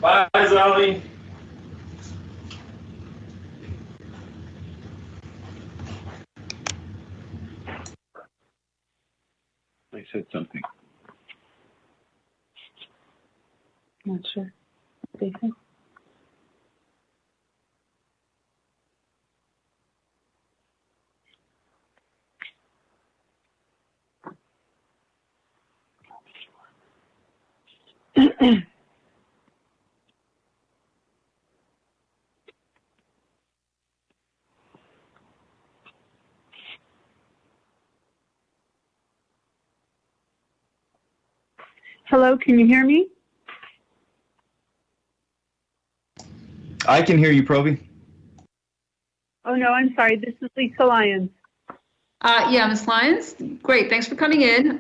Bye, Zoe. I said something. Not sure. Jason? Hello, can you hear me? I can hear you, Proby. Oh, no, I'm sorry. This is Lisa Lyons. Yeah, Ms. Lyons, great. Thanks for coming in.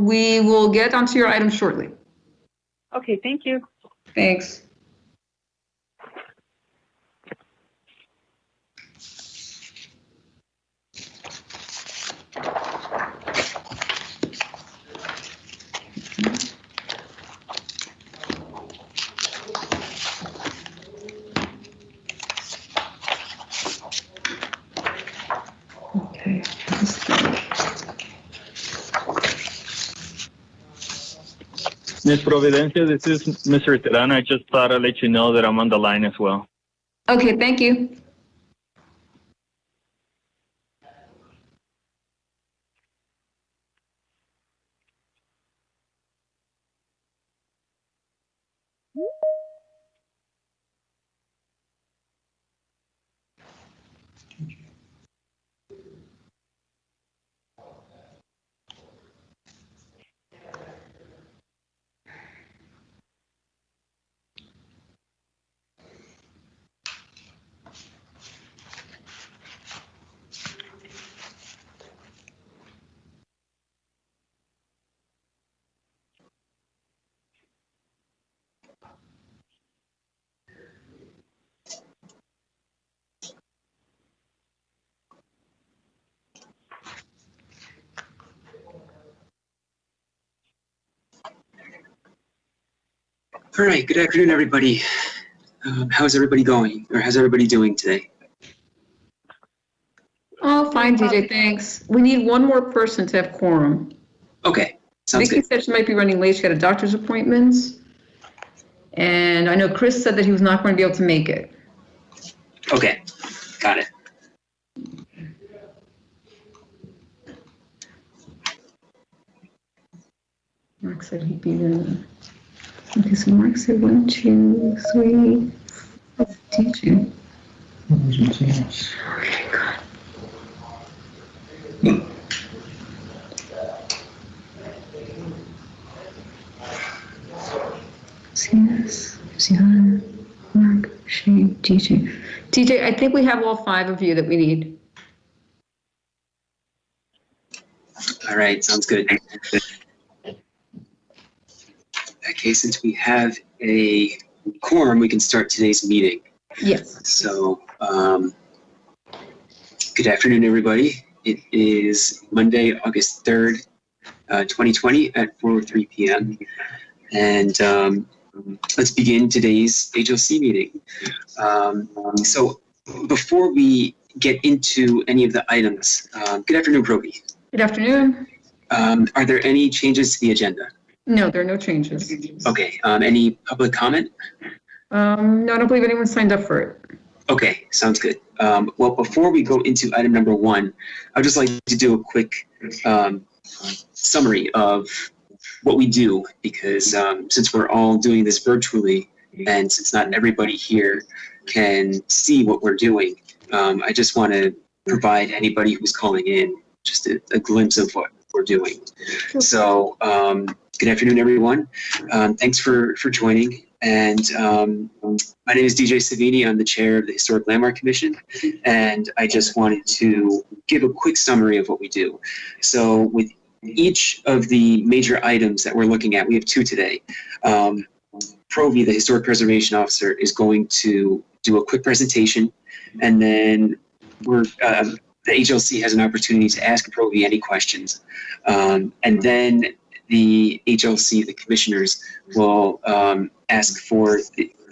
We will get onto your item shortly. Okay, thank you. Thanks. Okay. Ms. Providencia, this is Mr. Terán. I just thought I'd let you know that I'm on the line as well. Okay, thank you. All right, good afternoon, everybody. How's everybody going, or how's everybody doing today? Oh, fine, DJ, thanks. We need one more person to have quorum. Okay, sounds Vicky good. said she might be running late. She had a doctor's appointments. And I know Chris said that he was not going to be able to make it. Okay, got it. Mark said he'd be there. Okay, so Mark said 1, 2, 3, 4, DJ. Okay, good. CS, Zion, Mark, Shane, DJ. DJ, I think we have all 5 of you that we need. All right, sounds good. In that case, since we have a quorum, we can start today's meeting. Yes. So, good afternoon, everybody, It is Monday, August 3rd, 2020 at 4:03 p.m. And let's begin today's HLC meeting. So before we get into any of the items, good afternoon, Proby. Good afternoon. Are there any changes to the agenda? No, there are no changes. Okay, any public comment? No, I don't believe anyone signed up for it. Okay, sounds good. Well, before we go into item number 1, I'd just like to do a quick summary of what we do, because since we're all doing this virtually, and since not everybody here can see what we're doing, I just want to provide anybody who's calling in just a glimpse of what we're doing. So, good afternoon, everyone. Thanks for joining. And my name is DJ Savini. I'm the chair of the Historic Landmark Commission, and I just wanted to give a quick summary of what we do. So with each of the major items that we're looking at, we have 2 today. Provi, the Historic Preservation Officer, is going to do a quick presentation, and then the HLC has an opportunity to ask Provi any questions. And then the HLC, the commissioners, will ask for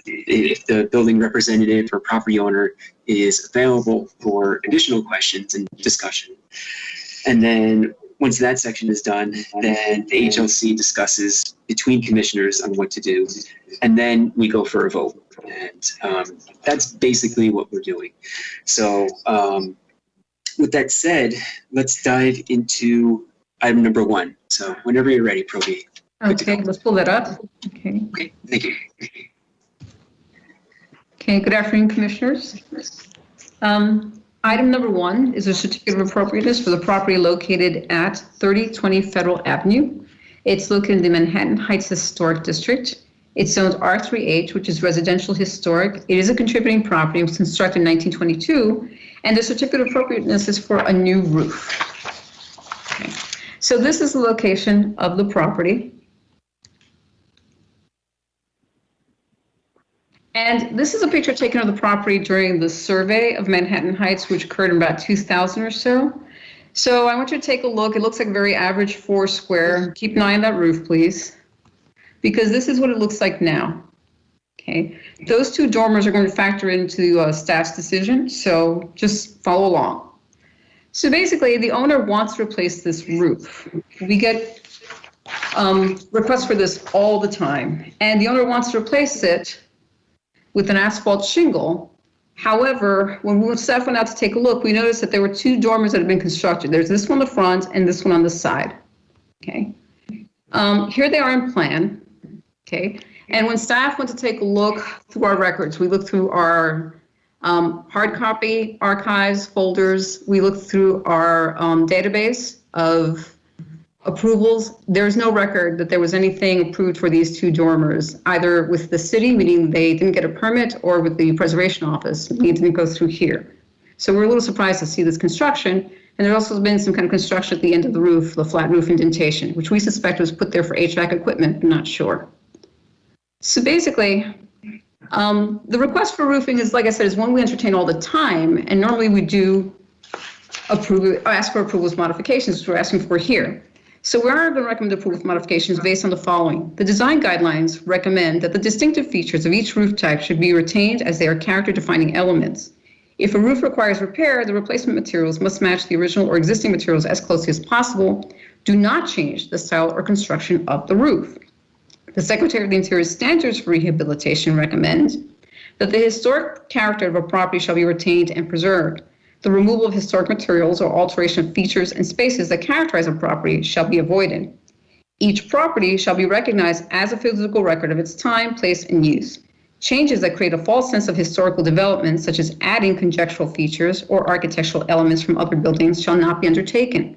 if the building representative or property owner is available for additional questions and discussion. And then once that section is done, then the HLC discusses between commissioners on what to do. And then we go for a vote. And that's basically what we're doing. So with that said, let's dive into item number 1. So whenever you're ready, Proby. Okay, let's pull that up. Okay. Okay, thank you. Okay, good afternoon, commissioners. Item number 1 is a certificate of appropriateness for the property located at 3020 Federal Avenue. It's located in the Manhattan Heights Historic District. It's zoned R3H, which is residential historic. It is a contributing property. It was constructed in 1922, and the certificate of appropriateness is for a new roof. Okay. So this is the location of the property. And this is a picture taken of the property during the survey of Manhattan Heights, which occurred in about 2000 or so. So I want you to take a look. It looks like a very average 4 square. Keep an eye on that roof, please, because this is what it looks like now. Okay, those 2 dormers are going to factor into staff's decision, so just follow along. So basically, the owner wants to replace this roof. We get requests for this all the time, and the owner wants to replace it with an asphalt shingle. However, when staff went out to take a look, we noticed that there were 2 dormers that had been constructed. There's this one on the front and this one on the side. Okay, here they are in plan. Okay, and when staff went to take a look through our records, we looked through our hard copy archives, folders. We looked through our database of approvals. There's no record that there was anything approved for these 2 dormers, either with the city, meaning they didn't get a permit, or with the preservation office, meaning it didn't go through here. So we're a little surprised to see this construction. And there's also been some kind of construction at the end of the roof, the flat roof indentation, which we suspect was put there for HVAC equipment, but not sure. So basically, the request for roofing is, like I said, is one we entertain all the time, and normally we do ask for approval with modifications, which we're asking for here. So we are going to recommend approval with modifications based on the following. The design guidelines recommend that the distinctive features of each roof type should be retained as they are character-defining elements. If a roof requires repair, the replacement materials must match the original or existing materials as closely as possible. Do not change the style or construction of the roof. The Secretary of the Interior Standards for Rehabilitation recommends that the historic character of a property shall be retained and preserved. The removal of historic materials or alteration of features and spaces that characterize a property shall be avoided. Each property shall be recognized as a physical record of its time, place, and use. Changes that create a false sense of historical development, such as adding conjectural features or architectural elements from other buildings, shall not be undertaken.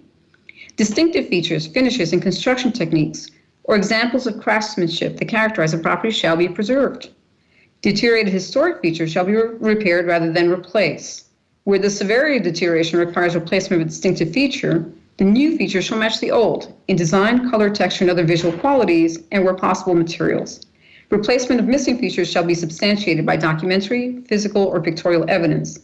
Distinctive features, finishes, and construction techniques, or examples of craftsmanship that characterize a property shall be preserved. Deteriorated historic features shall be repaired rather than replaced. Where the severity of deterioration requires replacement of a distinctive feature, the new feature shall match the old in design, color, texture, and other visual qualities, and where possible, materials. Replacement of missing features shall be substantiated by documentary, physical, or pictorial evidence.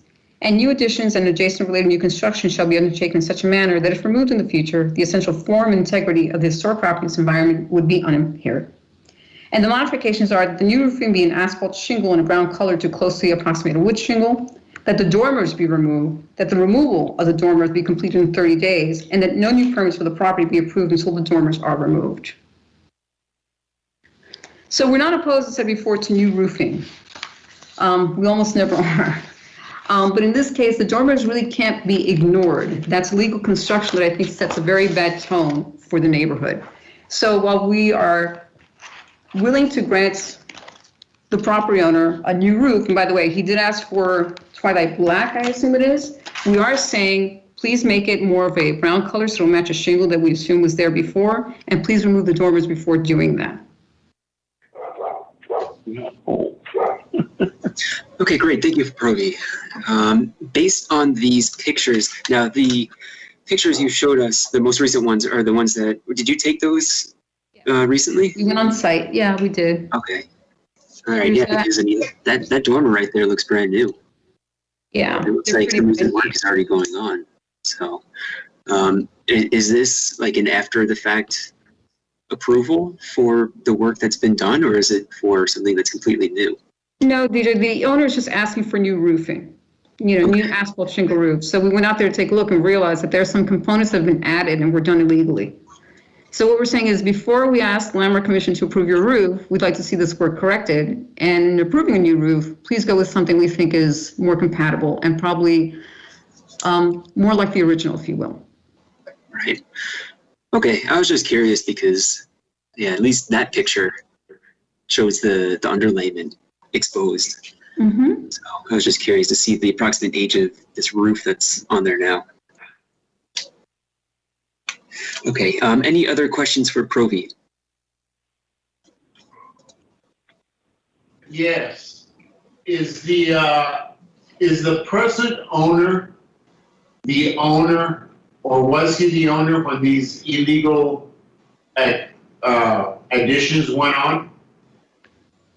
and new additions and adjacent related new construction shall be undertaken in such a manner that if removed in the future, the essential form and integrity of the historic property's environment would be unimpaired. And the modifications are that the new roofing be an asphalt shingle in a brown color to closely approximate a wood shingle, that the dormers be removed, that the removal of the dormers be completed in 30 days, and that no new permits for the property be approved until the dormers are removed. So we're not opposed, as I said before, to new roofing. We almost never are. But in this case, the dormers really can't be ignored. That's legal construction that I think sets a very bad tone for the neighborhood. So while we are willing to grant the property owner a new roof, and by the way, he did ask for twilight black, I assume it is, we are saying, please make it more of a brown color so it'll match a shingle that we assume was there before, and please remove the dormers before doing that. Okay, great. Thank you, Provi. Based on these pictures, now the pictures you showed us, the most recent ones are the ones that, did you take those recently? We went on site. Yeah, we did. Okay. All right. Yeah, because I mean, that dormer right there looks brand new. Yeah. It looks like the recent work is already going on. So, is this like an after the fact approval for the work that's been done, or is it for something that's completely new? No, the owner is just asking for new roofing, new asphalt shingle roof. So we went out there to take a look and realized that there are some components that have been added and were done illegally. So what we're saying is before we ask the Landmark Commission to approve your roof, we'd like to see this work corrected. And in approving a new roof, please go with something we think is more compatible and probably more like the original, if you will. Right. Okay, I was just curious because, yeah, at least that picture shows the underlayment exposed. Mm-hmm. So I was just curious to see the approximate age of this roof that's on there now. Okay, any other questions for Provi? Yes. Is the present owner the owner, or was he the owner when these illegal additions went on?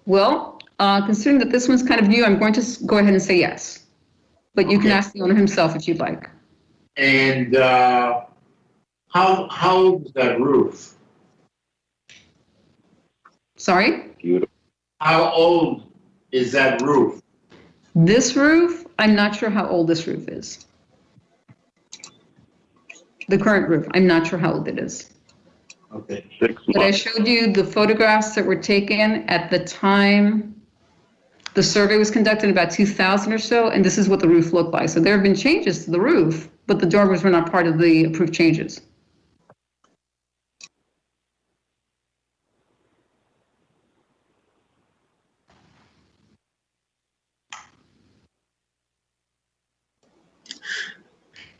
Well, considering that this one's kind of new, I'm going to go ahead and say yes. But you can ask the owner himself if you'd like. And how old is that roof? Sorry? How old is that roof? This roof, I'm not sure how old this roof is. The current roof, I'm not sure how old it is. Okay. 6 months. But I showed you the photographs that were taken at the time the survey was conducted, about 2000 or so, and this is what the roof looked like. So there have been changes to the roof, but the dormers were not part of the approved changes.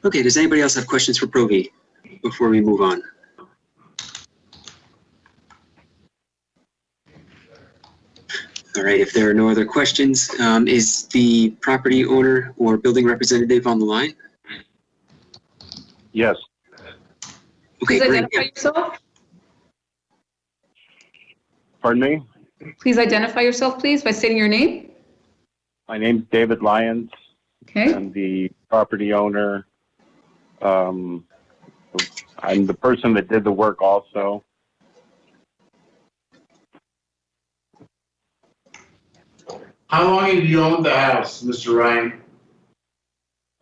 Okay, does anybody else have questions for Provi before we move on? All right, if there are no other questions, is the property owner or building representative on the line? Yes. Okay, Please great. identify yourself. Pardon me? Please identify yourself, please, by stating your name. My name's David Lyons. Okay. I'm the property owner. I'm the person that did the work also. How long have you owned the house, Mr. Ryan?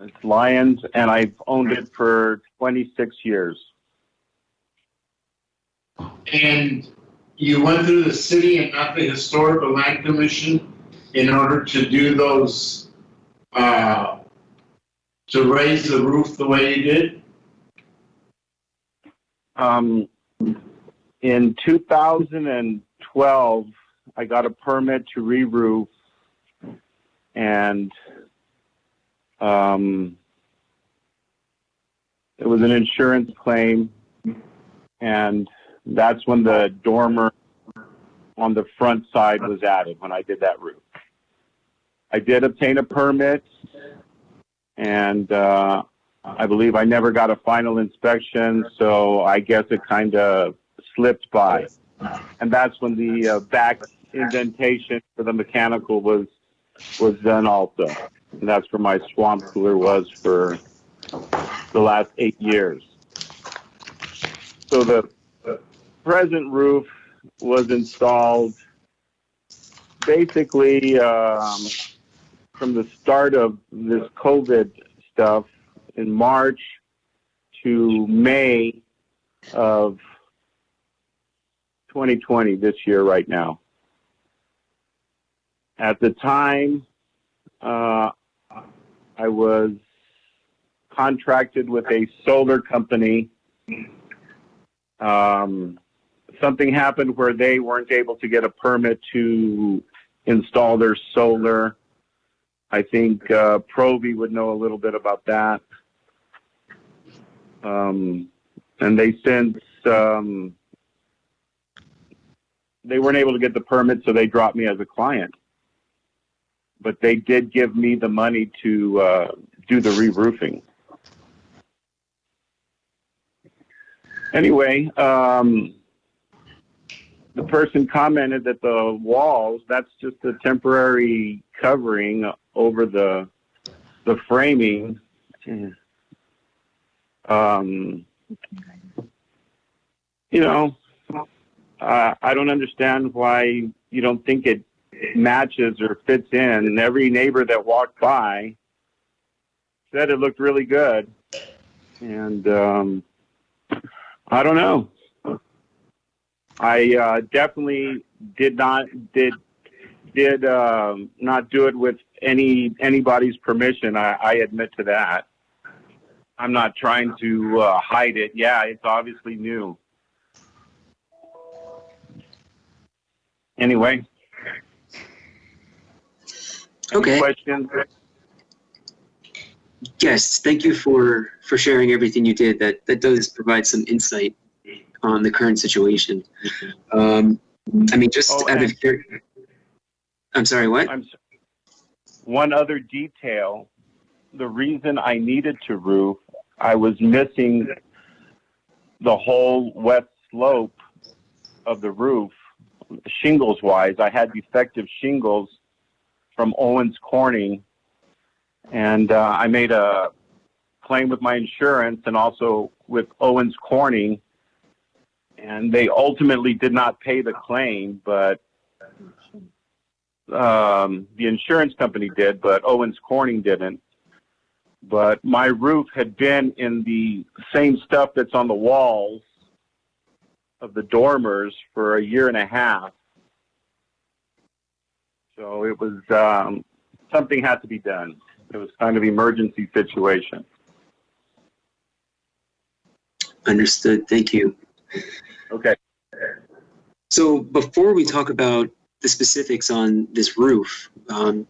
It's Lyons, and I've owned it for 26 years. And you went through the city and not the Historical Land Commission in order to do those, to raise the roof the way you did? In 2012, I got a permit to re-roof, and it was an insurance claim, and that's when the dormer on the front side was added, when I did that roof. I did obtain a permit, and I believe I never got a final inspection, so I guess it kind of slipped by. And that's when the back indentation for the mechanical was done also. And that's where my swamp cooler was for the last 8 years. So the present roof was installed basically from the start of this COVID stuff in March to May of 2020, this year right now. At the time, I was contracted with a solar company. Something happened where they weren't able to get a permit to install their solar. I think Provi would know a little bit about that. And they since they weren't able to get the permit, so they dropped me as a client. But they did give me the money to do the re-roofing. Anyway, the person commented that the walls, that's just a temporary covering over the framing. You know, I don't understand why you don't think it matches or fits in. And every neighbor that walked by said it looked really good. And I don't know. I definitely did not do it with anybody's permission. I admit to that. I'm not trying to hide it. Yeah, it's obviously new. Anyway. Okay. Any questions? Yes, thank you for sharing everything you did. That does provide some insight on the current situation. I mean, just out of curiosity. I'm sorry, what? One other detail. The reason I needed to roof, I was missing the whole west slope of the roof, shingles-wise. I had defective shingles from Owens Corning, and I made a claim with my insurance and also with Owens Corning, and they ultimately did not pay the claim, but the insurance company did, but Owens Corning didn't. But my roof had been in the same stuff that's on the walls of the dormers for a year and a half. So it was, something had to be done. It was kind of an emergency situation. Understood. Thank you. Okay. So before we talk about the specifics on this roof,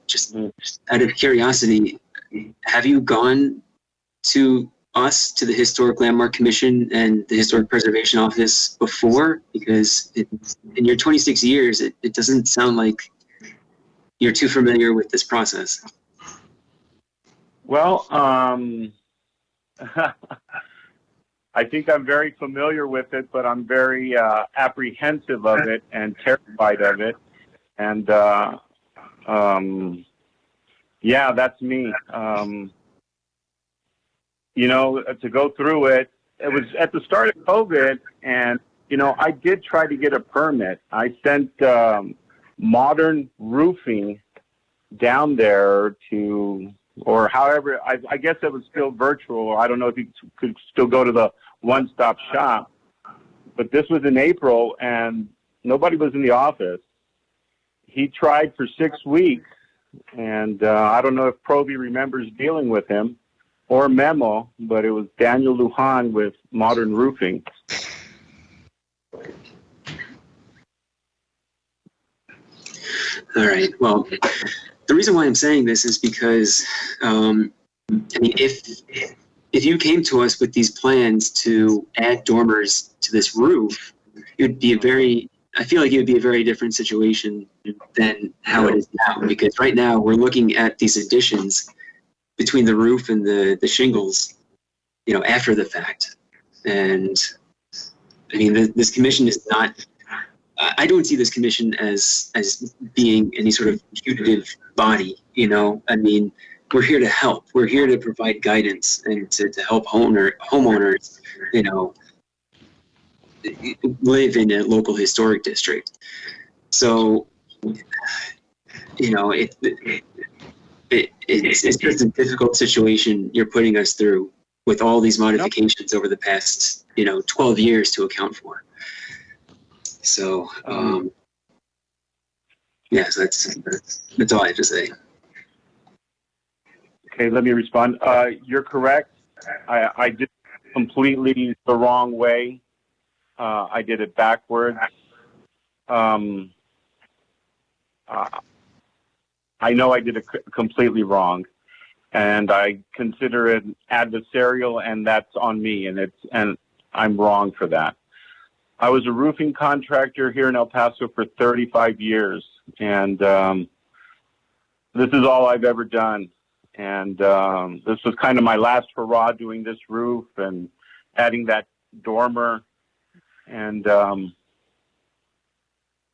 just out of curiosity, have you gone to the Historic Landmark Commission and the Historic Preservation Office before? Because in your 26 years, it doesn't sound like you're too familiar with this process. Well, I think I'm very familiar with it, but I'm very apprehensive of it and terrified of it. And yeah, that's me. You know, to go through it, it was at the start of COVID, and, you know, I did try to get a permit. I sent Modern Roofing down there to, or however, I guess it was still virtual, or I don't know if you could still go to the one-stop shop. But this was in April, and nobody was in the office. He tried for 6 weeks, and I don't know if Provi remembers dealing with him, or Memo, but it was Daniel Lujan with Modern Roofing. All right. Well, the reason why I'm saying this is because, I mean, if you came to us with these plans to add dormers to this roof, it would be I feel like it would be a very different situation than how it is now. Because right now we're looking at these additions between the roof and the shingles, you know, after the fact. And I mean, this commission is not, I don't see this commission as being any sort of putative body, you know. I mean, we're here to help. We're here to provide guidance and to help homeowners, you know, live in a local historic district. So, you know, it's just a difficult situation you're putting us through with all these modifications over the past, you know, 12 years to account for. So, yeah, so that's all I have to say. Okay, let me respond. You're correct. I did it completely the wrong way. I did it backwards. I know I did it completely wrong, and I consider it adversarial, and that's on me, and I'm wrong for that. I was a roofing contractor here in El Paso for 35 years, and this is all I've ever done. And this was kind of my last hurrah doing this roof and adding that dormer. And,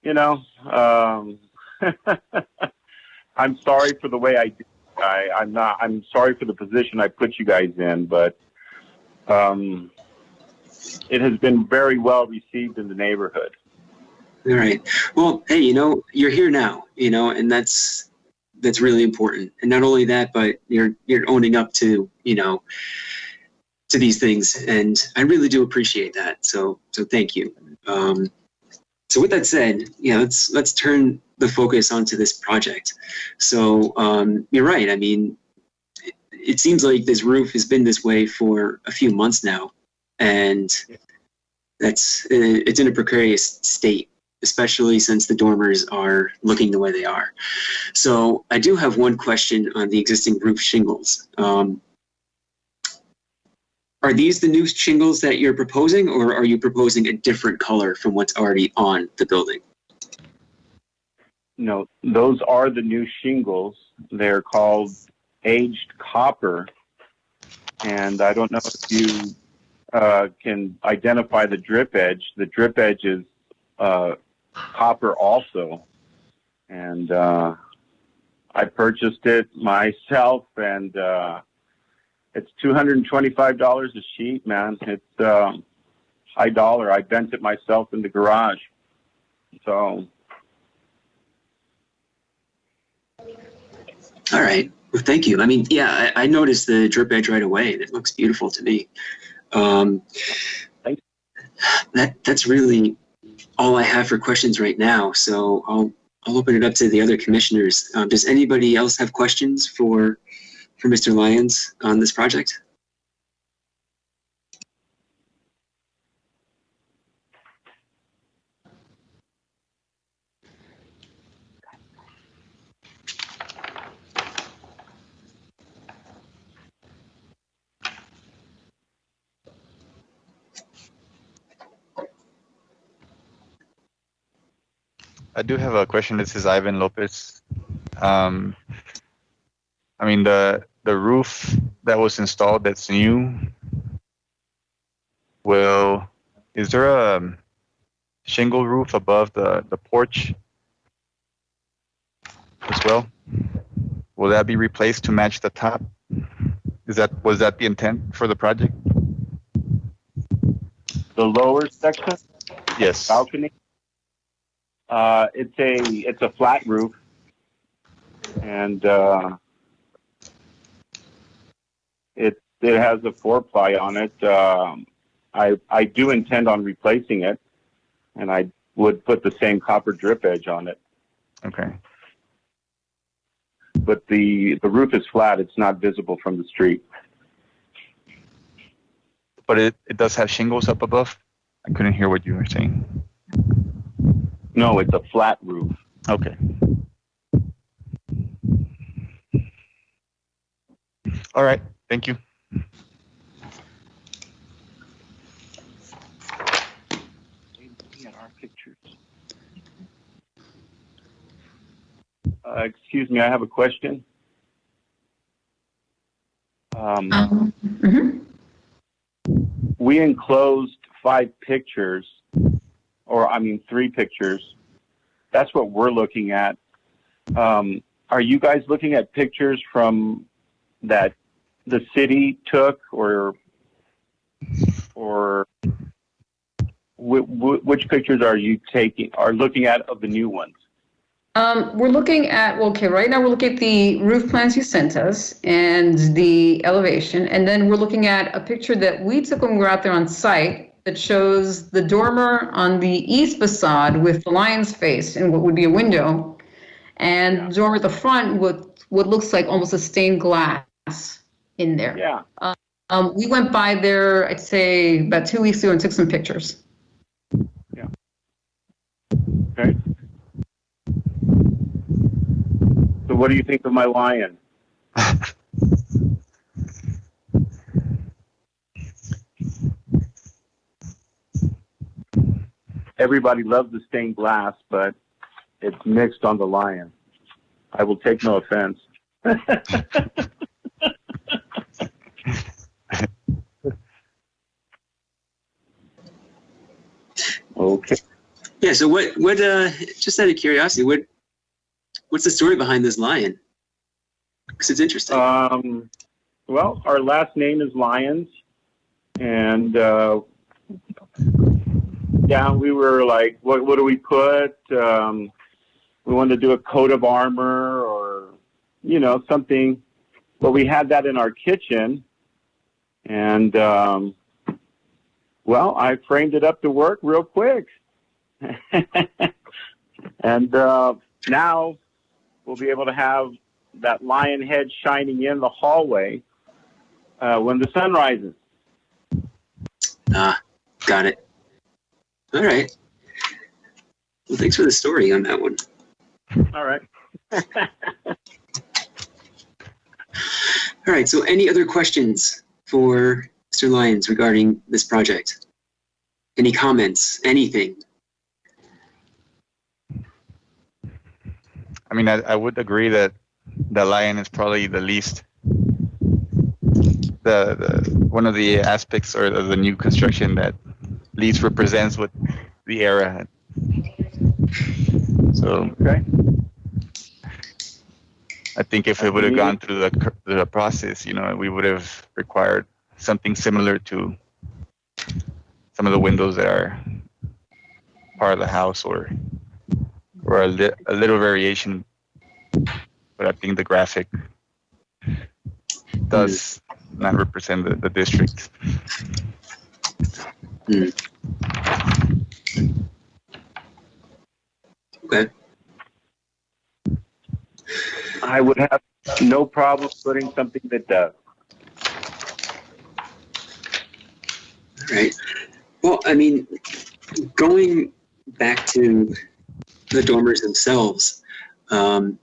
you know, I'm sorry for the way I did. I'm sorry for the position I put you guys in, but it has been very well received in the neighborhood. All right. Well, hey, you know, you're here now, you know, and that's really important. And not only that, but you're owning up to, you know, to these things, and I really do appreciate that. So thank you. So with that said, yeah, let's turn the focus onto this project. So you're right. I mean, it seems like this roof has been this way for a few months now, and it's in a precarious state, especially since the dormers are looking the way they are. So I do have one question on the existing roof shingles. Are these the new shingles that you're proposing, or are you proposing a different color from what's already on the building? No, those are the new shingles. They're called aged copper. And I don't know if you can identify the drip edge. The drip edge is copper also. And I purchased it myself, and it's $225 a sheet, man. It's high dollar. I bent it myself in the garage. So. All right. Well, thank you. I mean, yeah, I noticed the drip edge right away, and it looks beautiful to me. That's really all I have for questions right now. So I'll open it up to the other commissioners. Does anybody else have questions for Mr. Lyons on this project? I do have a question. This is Ivan Lopez. I mean, the roof that was installed that's new, is there a shingle roof above the porch as well? Will that be replaced to match the top? Was that the intent for the project? The lower section? Yes. Balcony? It's a flat roof, and it has a 4-ply on it. I do intend on replacing it, and I would put the same copper drip edge on it. Okay. But the roof is flat; it's not visible from the street. But it does have shingles up above? I couldn't hear what you were saying. No, it's a flat roof. Okay. All right. Thank you. Looking at our pictures. Excuse me, I have a question. We enclosed 5 pictures, or 3 pictures. That's what we're looking at. Are you guys looking at pictures from that the city took, or which pictures are you looking at of the new ones? We're looking at, okay, right now we're looking at the roof plans you sent us and the elevation, and then we're looking at a picture that we took when we were out there on site that shows the dormer on the east facade with the lion's face and what would be a window, and the dormer at the front with what looks like almost a stained glass in there. Yeah. We went by there, I'd say, about 2 weeks ago and took some pictures. Yeah. Okay. So what do you think of my lion? Everybody loves the stained glass, but it's mixed on the lion. I will take no offense. Okay. Yeah. So what? Just out of curiosity, what's the story behind this lion? Because it's interesting. Well, our last name is Lyons, and yeah, we were like, what do we put? We wanted to do a coat of armor or, something. But we had that in our kitchen, and well, I framed it up to work real quick. And now we'll be able to have that lion head shining in the hallway when the sun rises. Got it. All right. Well, thanks for the story on that one. All right. All right. So any other questions for Mr. Lyons regarding this project? Any comments? Anything? I mean, I would agree that the lion is probably the least, the one of the aspects or the new construction that least represents what the era had. So, Okay. I think if it would have gone through the process, we would have required something similar to some of the windows that are part of the house, or a little variation. But I think the graphic does not represent the district. Okay. I would have no problem putting something that does. All right. Well, I mean, going back to the dormers themselves, right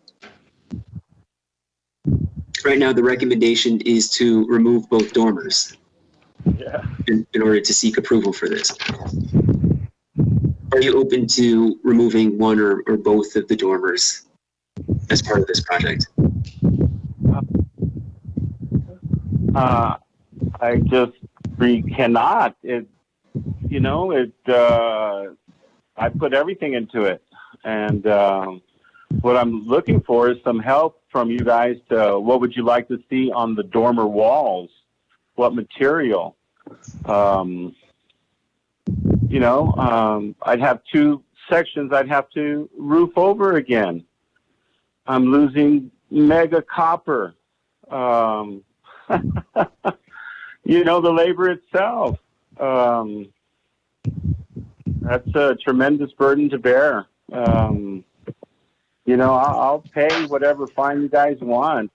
now the recommendation is to remove both dormers in order to seek approval for this. Are you open to removing one or both of the dormers as part of this project? I just cannot. I put everything into it, and what I'm looking for is some help from you guys to what would you like to see on the dormer walls? What material? I'd have two sections I'd have to roof over again. I'm losing mega copper. The labor itself. That's a tremendous burden to bear. I'll pay whatever fine you guys want.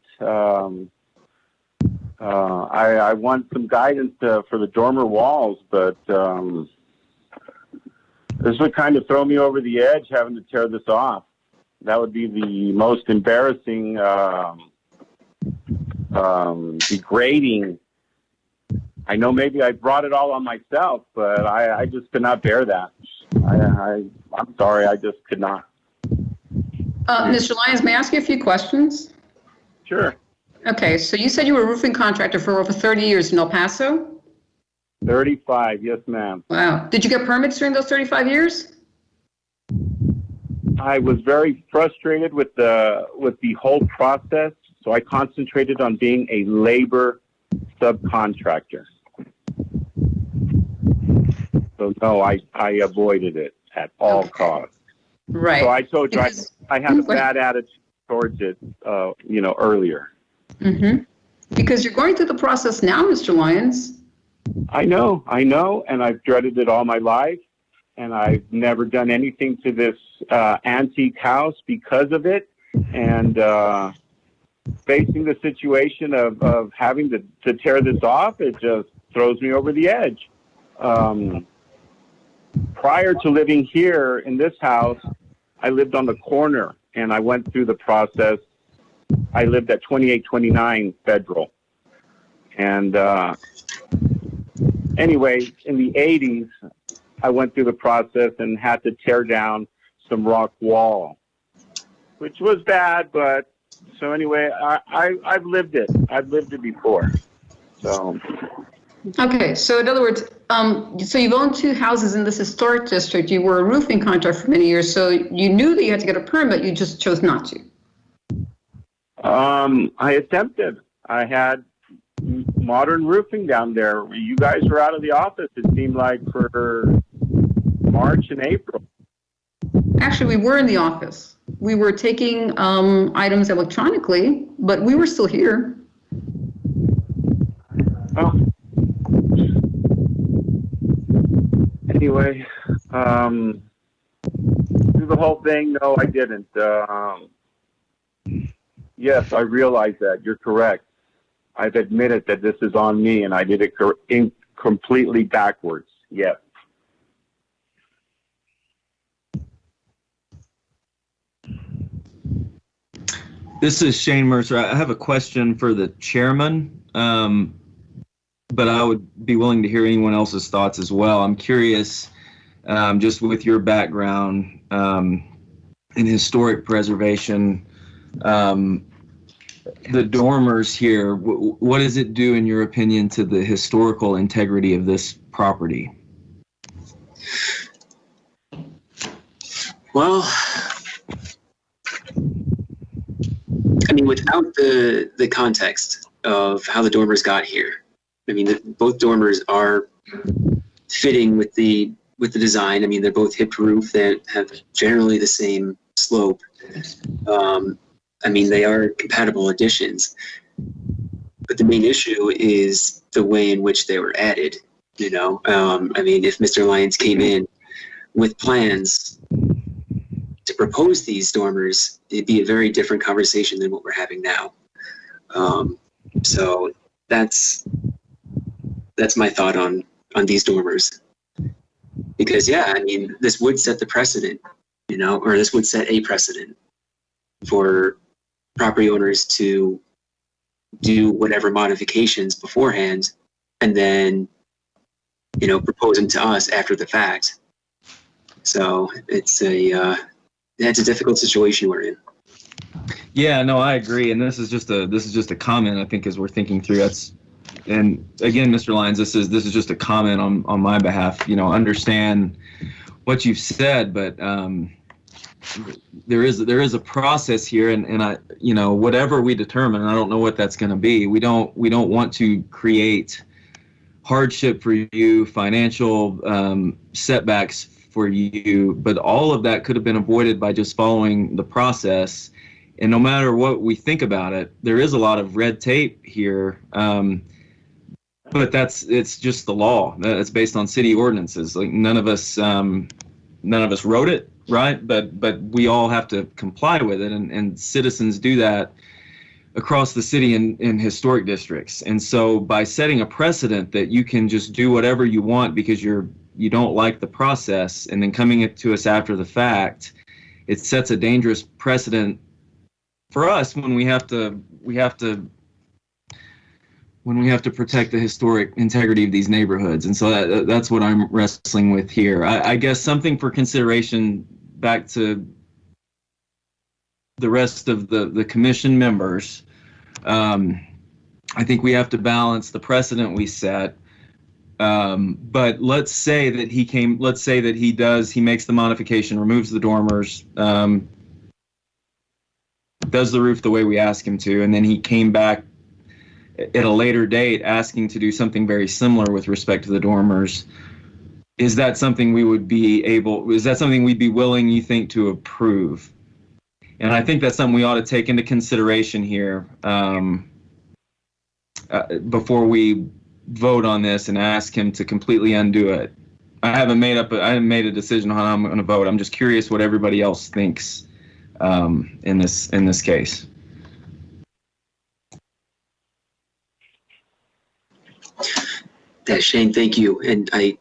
I want some guidance for the dormer walls, but this would kind of throw me over the edge having to tear this off. That would be the most embarrassing, degrading. I know maybe I brought it all on myself, but I just could not bear that. I'm sorry, I just could not. Mr. Lyons, may I ask you a few questions? Sure. Okay, so you said you were a roofing contractor for over 30 years in El Paso? 35, yes, ma'am. Wow. Did you get permits during those 35 years? I was very frustrated with the whole process, So I concentrated on being a labor subcontractor. So no, I avoided it at all costs. Right. So I told you Because- I had a bad attitude towards it, earlier. Mm-hmm. Because you're going through the process now, Mr. Lyons. I know, and I've dreaded it all my life, and I've never done anything to this antique house because of it, and facing the situation of having to tear this off, it just throws me over the edge. Prior to living here in this house, I lived on the corner, and I went through the process. I lived at 2829 Federal. And anyway, in the 80s, I went through the process and had to tear down some rock wall, which was bad, but so anyway, I've lived it. I've lived it before. So. Okay, so in other words, so you've owned two houses in this historic district. You were a roofing contractor for many years, so you knew that you had to get a permit, you just chose not to. I attempted. I had modern roofing down there. You guys were out of the office, it seemed like, for March and April. Actually, we were in the office. We were taking items electronically, but we were still here. Oh. Anyway, through the whole thing, no, I didn't. Yes, I realize that. You're correct. I've admitted that this is on me, and I did it completely backwards. Yes. This is Shane Mercer. I have a question for the chairman, but I would be willing to hear anyone else's thoughts as well. I'm curious, just with your background in historic preservation, the dormers here, what does it do, in your opinion, to the historical integrity of this property? Well, I mean, without the context of how the dormers got here, I mean, both dormers are fitting with the design. I mean, they're both hipped roof that have generally the same slope. I mean, they are compatible additions. But the main issue is the way in which they were added. You know, I mean, if Mr. Lyons came in with plans to propose these dormers, it'd be a very different conversation than what we're having now. So that's my thought on these dormers. Because yeah, I mean, this would set the precedent, you know, or this would set a precedent for property owners to do whatever modifications beforehand and then, you know, propose them to us after the fact. So it's a difficult situation we're in. Yeah, no, I agree, and this is just a comment, I think, as we're thinking through. And again, Mr. Lyons, this is just a comment on my behalf. You know, understand what you've said, but there is a process here, and I, you know, whatever we determine, I don't know what that's going to be. We don't want to create hardship for you, financial setbacks for you, but all of that could have been avoided by just following the process. And no matter what we think about it, there is a lot of red tape here. But it's just the law. It's based on city ordinances. Like none of us wrote it, right? But we all have to comply with it, and citizens do that across the city in historic districts. And so by setting a precedent that you can just do whatever you want because you don't like the process, and then coming to us after the fact, it sets a dangerous precedent for us when we have to protect the historic integrity of these neighborhoods. And so that's what I'm wrestling with here. I guess something for consideration back to the rest of the commission members. I think we have to balance the precedent we set. But let's say that he makes the modification, removes the dormers, does the roof the way we ask him to, and then he came back at a later date asking to do something very similar with respect to the dormers. Is that something we'd be willing, you think, to approve? And I think that's something we ought to take into consideration here before we vote on this and ask him to completely undo it. I haven't made a decision on how I'm going to vote. I'm just curious what everybody else thinks in this case. Shane, thank you. And I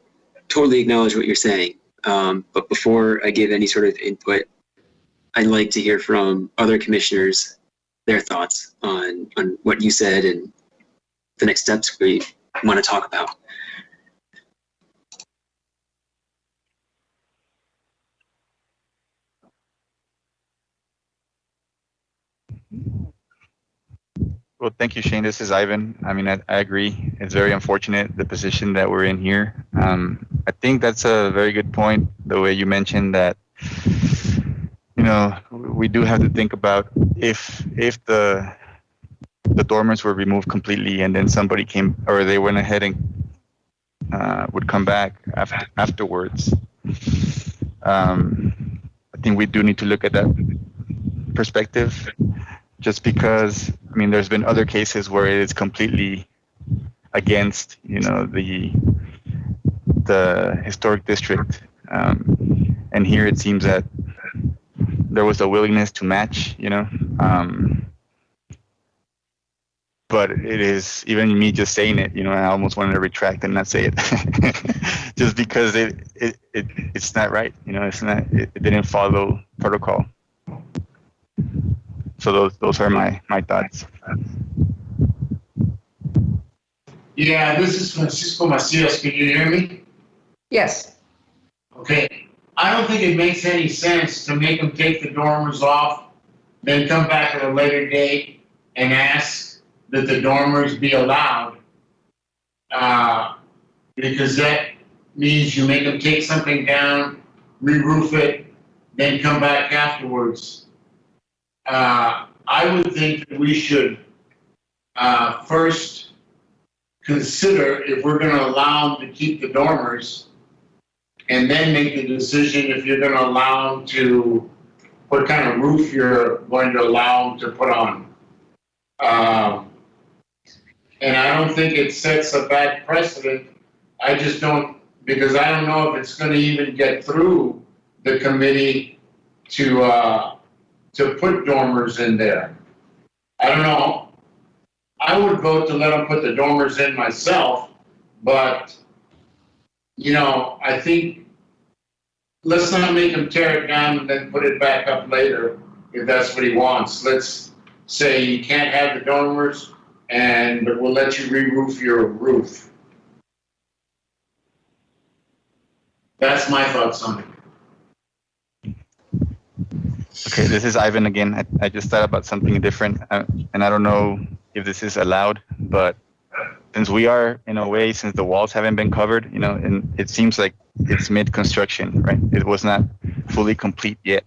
totally acknowledge what you're saying. But before I give any sort of input, I'd like to hear from other commissioners, their thoughts on what you said and the next steps we want to talk about. Well, thank you, Shane. This is Ivan. I mean, I agree. It's very unfortunate, the position that we're in here. I think that's a very good point, the way you mentioned that, you know, we do have to think about if the dormers were removed completely and then somebody came, or they went ahead and would come back afterwards. I think we do need to look at that perspective, just because, I mean, there's been other cases where it is completely against, you know, the historic district, and here it seems that there was a willingness to match, you know, but it is, even me just saying it, you know, I almost wanted to retract and not say it, just because it's not right, you know, it didn't follow protocol. So those are my thoughts. Yeah, this is Francisco Macias. Can you hear me? Yes. Okay. I don't think it makes any sense to make them take the dormers off, then come back at a later date and ask that the dormers be allowed, because that means you make them take something down, re-roof it, then come back afterwards. I would think that we should first consider if we're going to allow them to keep the dormers, and then make the decision if you're going to allow them to, what kind of roof you're going to allow them to put on. And I don't think it sets a bad precedent. I just don't, because I don't know if it's going to even get through the committee to put dormers in there. I don't know. I would vote to let them put the dormers in myself, but, you know, I think let's not make him tear it down and then put it back up later if that's what he wants. Let's say you can't have the dormers, and we'll let you re-roof your roof. That's my thoughts on it. Okay, this is Ivan again. I just thought about something different, and I don't know if this is allowed, but since we are, in a way, since the walls haven't been covered, you know, and it seems like it's mid-construction, right? It was not fully complete yet.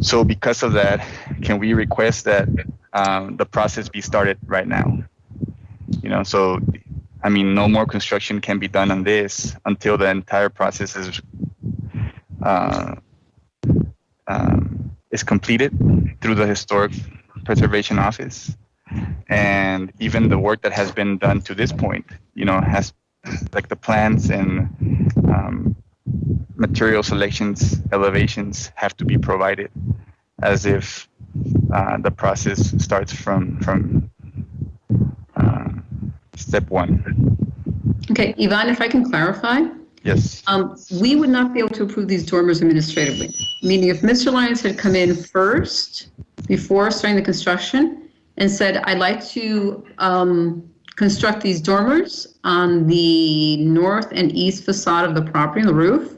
So because of that, can we request that the process be started right now? You know, so, I mean, no more construction can be done on this until the entire process is completed through the Historic Preservation Office. And even the work that has been done to this point, you know, has, like, the plans and material selections, elevations have to be provided, as if the process starts from step one. Okay, Yvonne, if I can clarify. Yes. We would not be able to approve these dormers administratively, meaning if Mr. Lyons had come in first before starting the construction and said, I'd like to construct these dormers on the north and east facade of the property, the roof,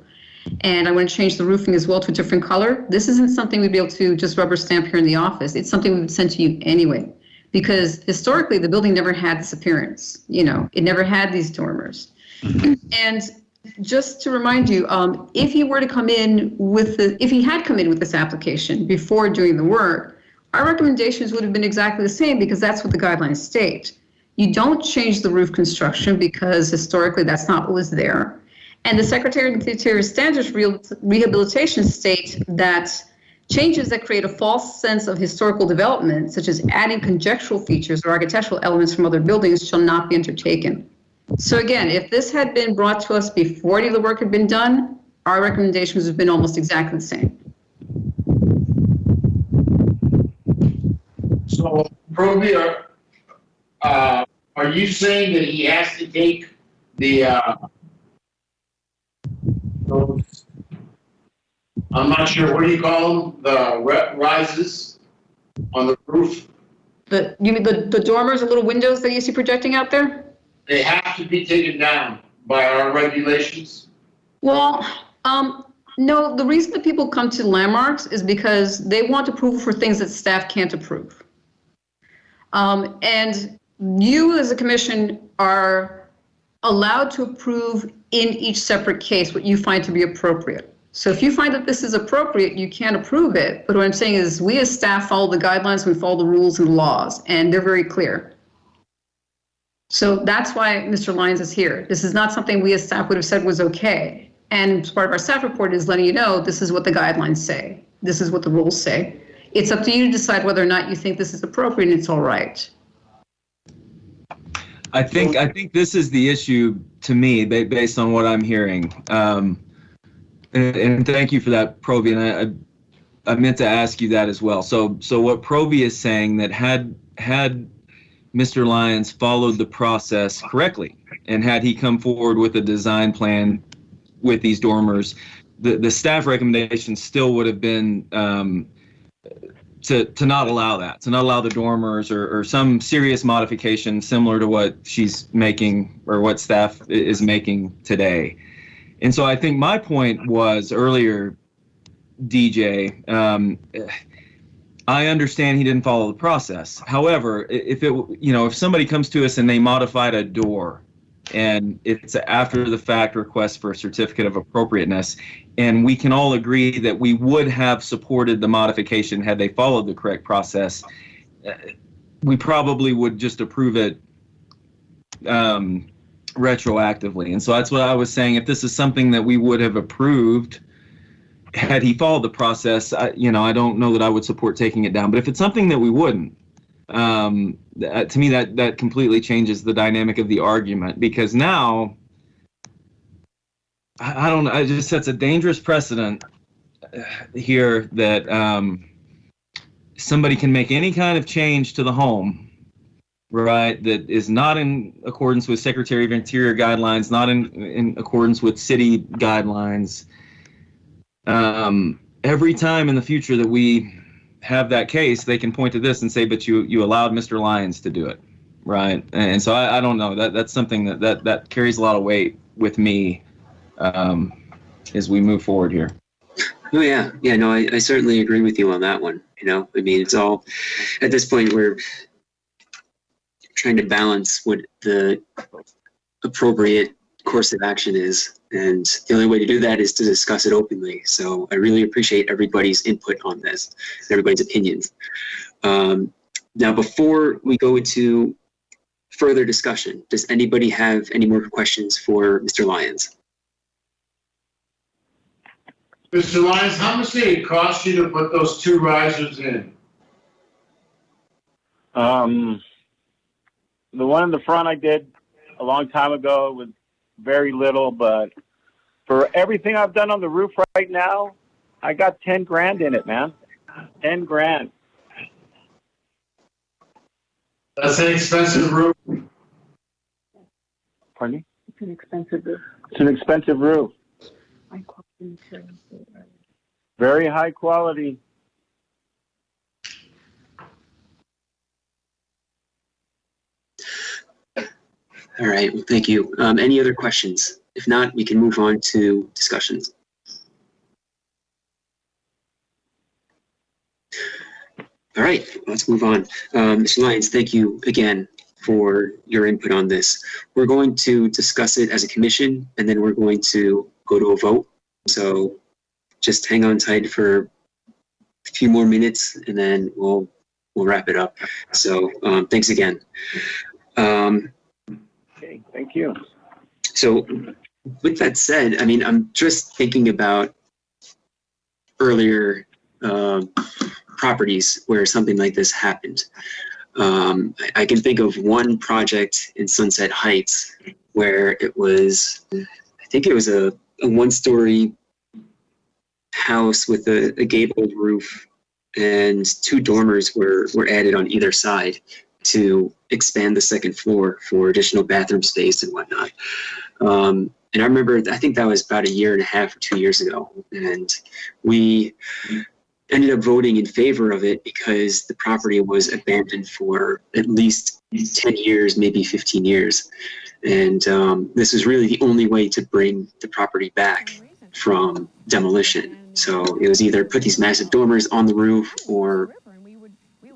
and I want to change the roofing as well to a different color, this isn't something we'd be able to just rubber stamp here in the office. It's something we would send to you anyway, because historically the building never had this appearance. You know, it never had these dormers. And just to remind you, if he were to come in with if he had come in with this application before doing the work, our recommendations would have been exactly the same because that's what the guidelines state. You don't change the roof construction because historically that's not what was there. And the Secretary of the Interior Standards Rehabilitation state that changes that create a false sense of historical development, such as adding conjectural features or architectural elements from other buildings, shall not be undertaken. So again, if this had been brought to us before any of the work had been done, our recommendations would have been almost exactly the same. So, Provia, are you saying that he has to take the, those, I'm not sure, what do you call them? The rises on the roof? You mean the dormers, the little windows that you see projecting out there? They have to be taken down by our regulations? Well, no, the reason that people come to landmarks is because they want approval for things that staff can't approve. And you as a commission are allowed to approve in each separate case what you find to be appropriate. So if you find that this is appropriate, you can approve it. But what I'm saying is we as staff follow the guidelines, we follow the rules and laws, and they're very clear. So that's why Mr. Lyons is here. This is not something we as staff would have said was okay. And part of our staff report is letting you know this is what the guidelines say. This is what the rules say. It's up to you to decide whether or not you think this is appropriate and it's all right. I think this is the issue to me, based on what I'm hearing. And thank you for that, Provi. And I meant to ask you that as well. So what Provi is saying, that had Mr. Lyons followed the process correctly, and had he come forward with a design plan with these dormers, the staff recommendation still would have been to not allow that, to not allow the dormers or some serious modification similar to what she's making or what staff is making today. And so I think my point was earlier, DJ, I understand he didn't follow the process. However, if somebody comes to us and they modified a door, and it's an after the fact request for a certificate of appropriateness, and we can all agree that we would have supported the modification had they followed the correct process, we probably would just approve it retroactively. And so that's what I was saying. If this is something that we would have approved had he followed the process, I don't know that I would support taking it down. But if it's something that we wouldn't, to me that completely changes the dynamic of the argument, because now I don't know, it just sets a dangerous precedent here that somebody can make any kind of change to the home, right, that is not in accordance with Secretary of Interior guidelines, not in accordance with city guidelines. Every time in the future that we have that case, they can point to this and say, but you allowed Mr. Lyons to do it, right? And so I don't know, that's something that carries a lot of weight with me as we move forward here. Oh yeah, no, I certainly agree with you on that one. I mean, it's all, at this point, we're trying to balance what the appropriate course of action is, and the only way to do that is to discuss it openly. So I really appreciate everybody's input on this, and everybody's opinions. Now, before we go into further discussion, does anybody have any more questions for Mr. Lyons? Mr. Lyons, how much did it cost you to put those two risers in? The one in the front I did a long time ago with very little, but for everything I've done on the roof right now, I got 10 grand in it, man. 10 grand. That's an expensive roof. Pardon me? It's an expensive roof. It's an expensive roof. High quality materials. Very high quality. All right, well, thank you. Any other questions? If not, we can move on to discussions. All right, let's move on. Mr. Lyons, thank you again for your input on this. We're going to discuss it as a commission, and then we're going to go to a vote. So just hang on tight for a few more minutes, and then we'll we'll wrap it up. So thanks again. Okay, thank you. So with that said, I mean, I'm just thinking about earlier properties where something like this happened. I can think of one project in Sunset Heights where it was, I think it was a one-story house with a gabled roof, and 2 dormers were added on either side to expand the second floor for additional bathroom space and whatnot. And I remember, I think that was about 1.5 years or 2 years ago, and we ended up voting in favor of it because the property was abandoned for at least 10 years, maybe 15 years. And this was really the only way to bring the property back from demolition. So it was either put these massive dormers on the roof or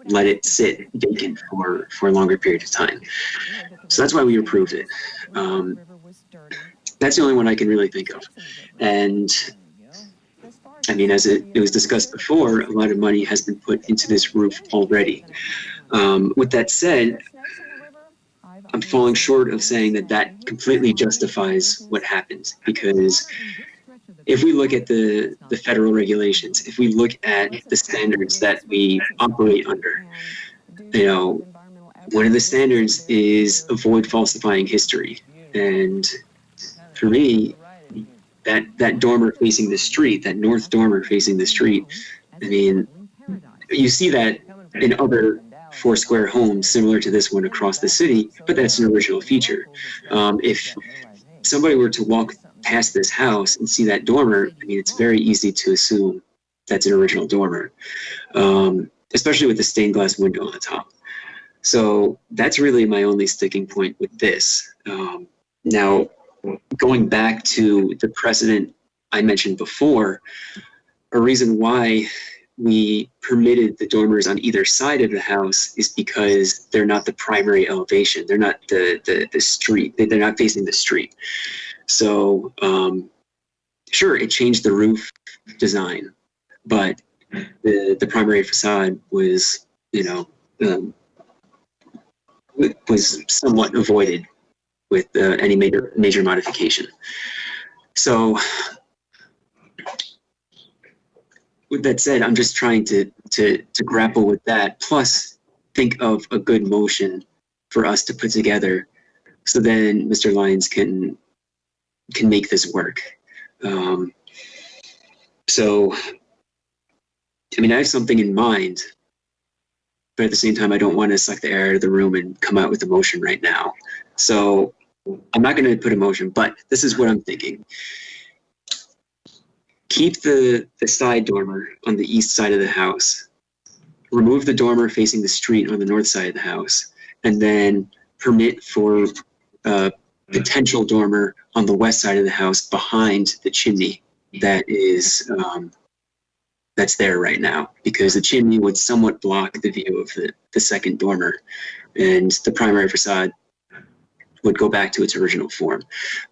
let it sit vacant for a longer period of time. So that's why we approved it. That's the only one I can really think of. And I mean, as it was discussed before, a lot of money has been put into this roof already. With that said, I'm falling short of saying that completely justifies what happened, because if we look at the federal regulations, if we look at the standards that we operate under, you know, one of the standards is avoid falsifying history. And for me, that dormer facing the street, that north dormer facing the street, I mean, you see that in other 4-square homes similar to this one across the city, but that's an original feature. If somebody were to walk past this house and see that dormer, I mean, it's very easy to assume that's an original dormer, especially with the stained glass window on the top. So that's really my only sticking point with this. Now, going back to the precedent I mentioned before, a reason why we permitted the dormers on either side of the house is because they're not the primary elevation. They're not the street. They're not facing the street. So sure, it changed the roof design, but the primary facade was, you know, was somewhat avoided with any major modification. So with that said, I'm just trying to grapple with that, plus think of a good motion for us to put together, so then Mr. Lyons can make this work. So, I mean, I have something in mind, but at the same time, I don't want to suck the air out of the room and come out with a motion right now. So I'm not going to put a motion, but this is what I'm thinking. Keep the side dormer on the east side of the house. Remove the dormer facing the street on the north side of the house, and then permit for a potential dormer on the west side of the house behind the chimney that is that's there right now, because the chimney would somewhat block the view of the second dormer, and the primary facade would go back to its original form.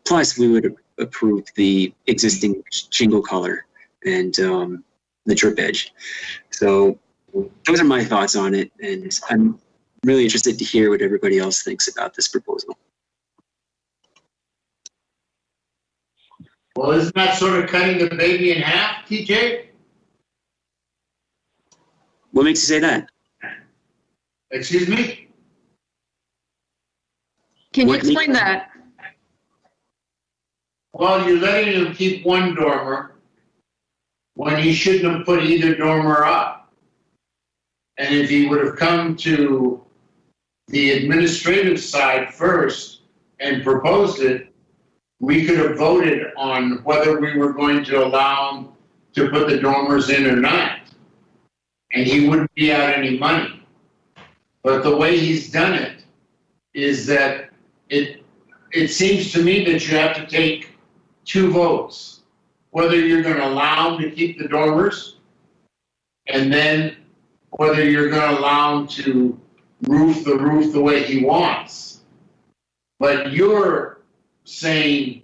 Plus, we would approve the existing shingle color and the drip edge. So those are my thoughts on it, and I'm really interested to hear what everybody else thinks about this proposal. Well, isn't that sort of cutting the baby in half, TJ? What makes you say that? Excuse me? Can you What me- explain that? Well, you're letting him keep one dormer when he shouldn't have put either dormer up. And if he would have come to the administrative side first and proposed it, we could have voted on whether we were going to allow him to put the dormers in or not. And he wouldn't be out any money. But the way he's done it is that it seems to me that you have to take 2 votes, whether you're going to allow him to keep the dormers, and then whether you're going to allow him to roof the way he wants. But you're saying,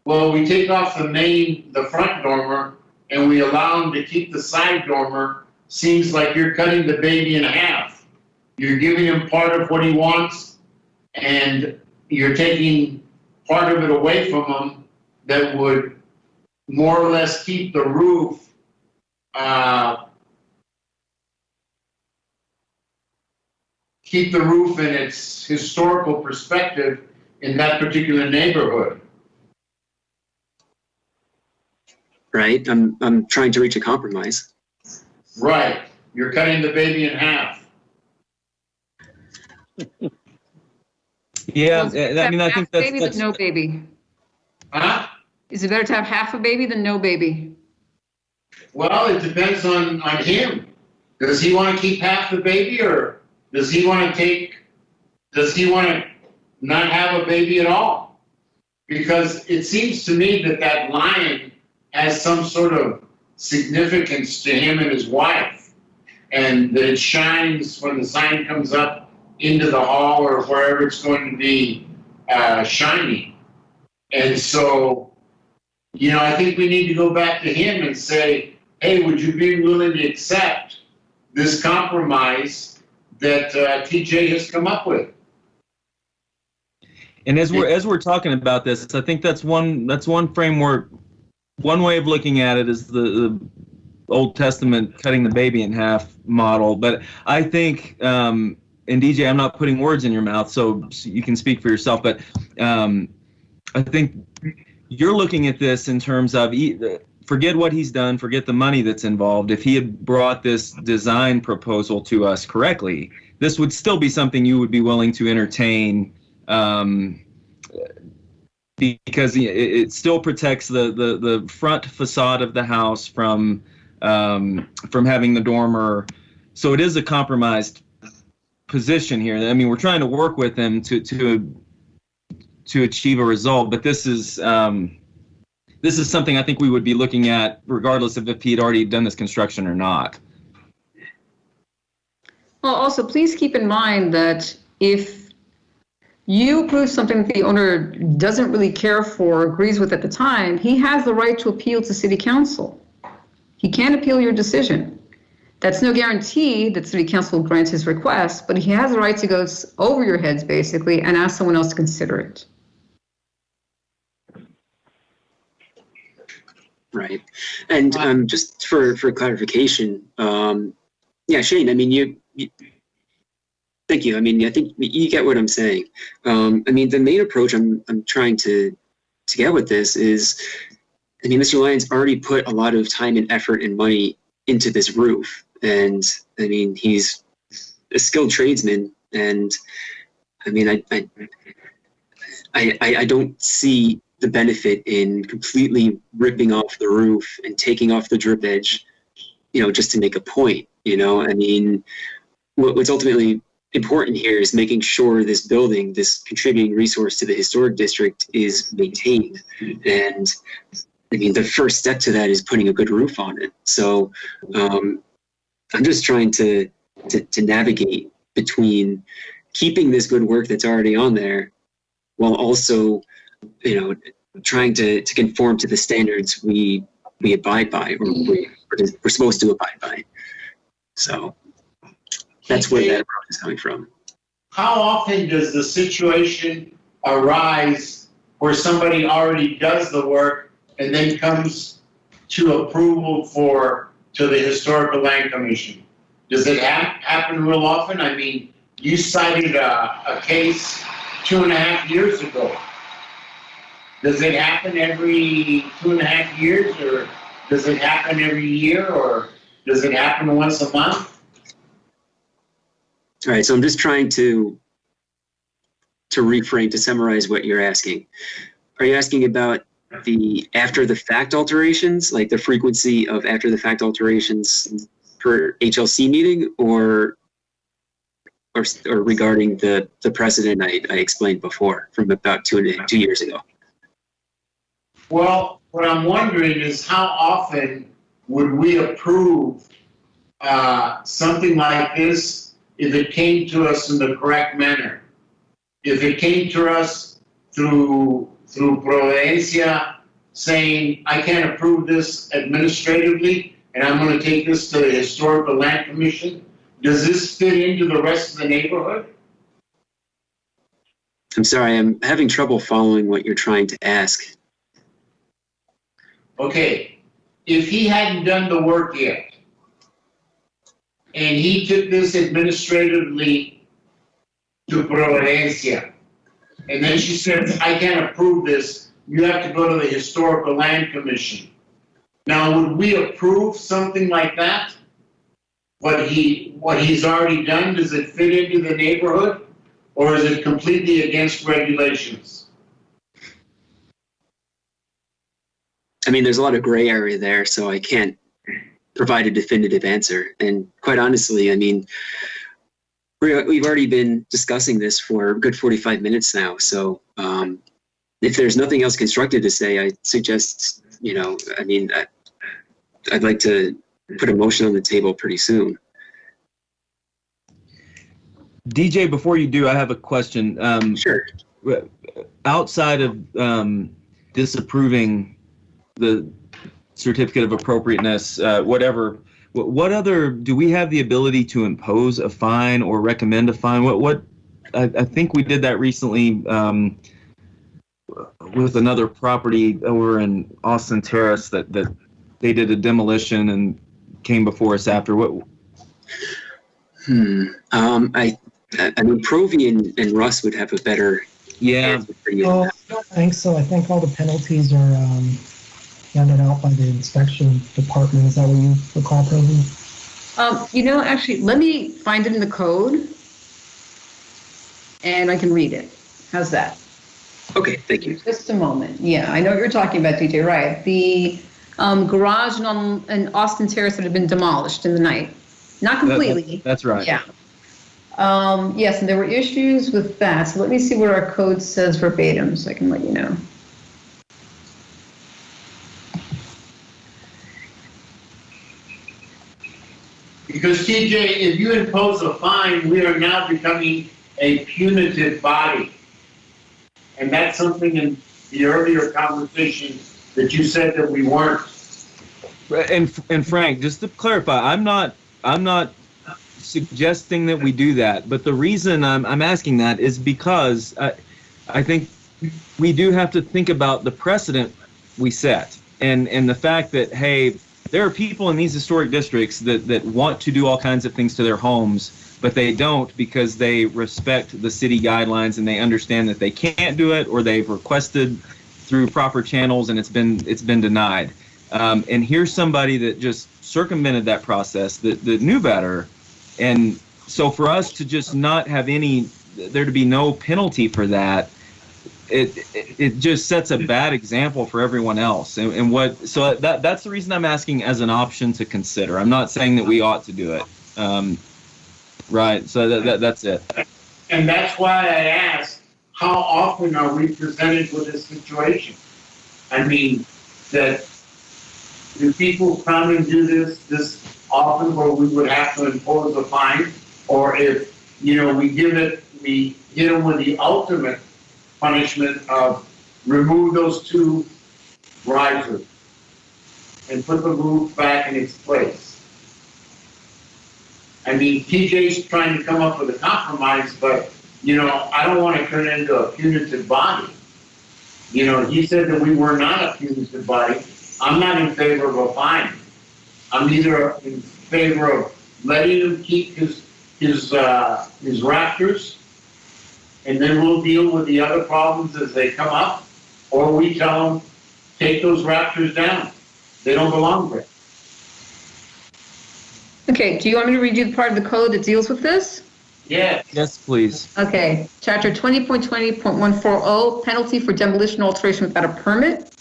well, we take off the front dormer, and we allow him to keep the side dormer. Seems like you're cutting the baby in half. you're giving him part of what he wants, and you're taking part of it away from him that would more or less keep the roof in its historical perspective in that particular neighborhood. Right? I'm trying to reach a compromise. Right. You're cutting the baby in half. Yeah, Well, I mean, I think baby that's than no baby. Huh? Is it better to have half a baby than no baby? Well, it depends on him. Does he want to keep half the baby, or does he want to not have a baby at all? Because it seems to me that lion has some sort of significance to him and his wife, and that it shines when the sign comes up into the hall or wherever it's going to be shining. And so, I think we need to go back to him and say, hey, would you be willing to accept this compromise that TJ has come up with? And as we're talking about this, I think that's one framework. One way of looking at it is the Old Testament cutting the baby in half model. But I think, and DJ, I'm not putting words in your mouth, so you can speak for yourself. But I think you're looking at this in terms of forget what he's done, forget the money that's involved. If he had brought this design proposal to us correctly, this would still be something you would be willing to entertain. Because it still protects the front facade of the house from having the dormer. So it is a compromised position here. I mean, we're trying to work with them to achieve a result, but this is something I think we would be looking at regardless of if he'd already done this construction or not. Well, also, please keep in mind that if you approve something that the owner doesn't really care for, agrees with at the time, he has the right to appeal to city council. He can appeal your decision. That's no guarantee that city council will grant his request, but he has the right to go over your heads, basically, and ask someone else to consider it. Right. And just for clarification, Shane, I mean, you thank you. I mean, I think you get what I'm saying. I mean, the main approach I'm trying to get with this is, I mean, Mr. Lyons already put a lot of time and effort and money into this roof. And I mean, he's a skilled tradesman. And I mean, I don't see the benefit in completely ripping off the roof and taking off the drip edge, just to make a point, I mean, what's ultimately important here is making sure this building, this contributing resource to the historic district, is maintained. And I mean, the first step to that is putting a good roof on it. So I'm just trying to navigate between keeping this good work that's already on there while also, trying to conform to the standards we abide by, or we're supposed to abide by. So that's where that approach is coming from. How often does the situation arise where somebody already does the work and then comes to approval to the Historical Land Commission? Does it happen real often? I mean, you cited a case 2.5 years ago. Does it happen every 2.5 years, or does it happen every year, or does it happen once a month? All right, so I'm just trying to reframe, to summarize what you're asking. Are you asking about the after the fact alterations, like the frequency of after the fact alterations per HLC meeting, or regarding the precedent I explained before from about 2 years ago? Well, what I'm wondering is how often would we approve something like this if it came to us in the correct manner? If it came to us through Providencia saying, I can't approve this administratively, and I'm going to take this to the Historical Land Commission, Does this fit into the rest of the neighborhood? I'm sorry, I'm having trouble following what you're trying to ask. Okay, if he hadn't done the work yet, and he took this administratively to Providencia, and then she says, I can't approve this, you have to go to the Historical Land Commission. Now, would we approve something like that? What he's already done, does it fit into the neighborhood? Or is it completely against regulations? I mean, there's a lot of gray area there, so I can't provide a definitive answer. And quite honestly, I mean, we've already been discussing this for a good 45 minutes now. So if there's nothing else constructive to say, I suggest, I'd like to put a motion on the table pretty soon. DJ, before you do, I have a question. Sure. Outside of disapproving the certificate of appropriateness, whatever, what other, do we have the ability to impose a fine or recommend a fine? I think we did that recently with another property over in Austin Terrace that they did a demolition and came before us after. I mean, Provy and Russ would have a better answer for you. Well, I don't think so. I think all the penalties are handed out by the inspection department. Is that what you recall, Provy? Actually, let me find it in the code, and I can read it. How's that? Okay, thank you. Just a moment. Yeah, I know what you're talking about, DJ, right. The garage in Austin Terrace that had been demolished in the night. Not completely. That's right. Yeah. Yes, and there were issues with that. So let me see what our code says verbatim so I can let you know. Because TJ, if you impose a fine, we are now becoming a punitive body. And that's something in the earlier conversation that you said that we weren't. And Frank, just to clarify, I'm not suggesting that we do that, but the reason I'm asking that is because I think we do have to think about the precedent we set and the fact that, hey, there are people in these historic districts that want to do all kinds of things to their homes, but they don't because they respect the city guidelines and they understand that they can't do it, or they've requested through proper channels and it's been denied. And here's somebody that just circumvented that process, that knew better. And so for us to just not have there to be no penalty for that, it just sets a bad example for everyone else. So that's the reason I'm asking as an option to consider. I'm not saying that we ought to do it. Right. So that's it. And that's why I asked, how often are we presented with this situation? I mean, that do people come and do this often where we would have to impose a fine? Or if, we hit them with the ultimate punishment of remove those two risers and put the roof back in its place. I mean, TJ's trying to come up with a compromise, but, I don't want to turn it into a punitive body. He said that we were not a punitive body. I'm not in favor of a fine. I'm either in favor of letting him keep his rafters, and then we'll deal with the other problems as they come up, or we tell them, take those rafters down. They don't belong there. Okay, do you want me to read you the part of the code that deals with this? Yes. Yes, please. Okay, chapter 20.20.140, penalty for demolition alteration without a permit.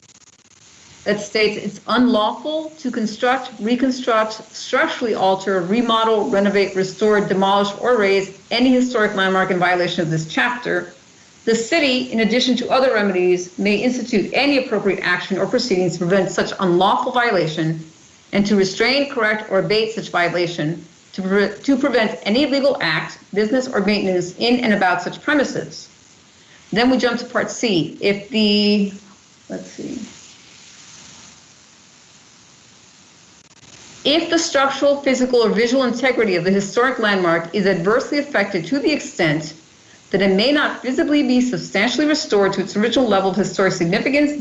That states it's unlawful to construct, reconstruct, structurally alter, remodel, renovate, restore, demolish, or raise any historic landmark in violation of this chapter. The city, in addition to other remedies, may institute any appropriate action or proceedings to prevent such unlawful violation and to restrain, correct, or abate such violation, to prevent any illegal act, business, or maintenance in and about such premises. Then we jump to part C. If the structural, physical, or visual integrity of the historic landmark is adversely affected to the extent that it may not visibly be substantially restored to its original level of historical significance,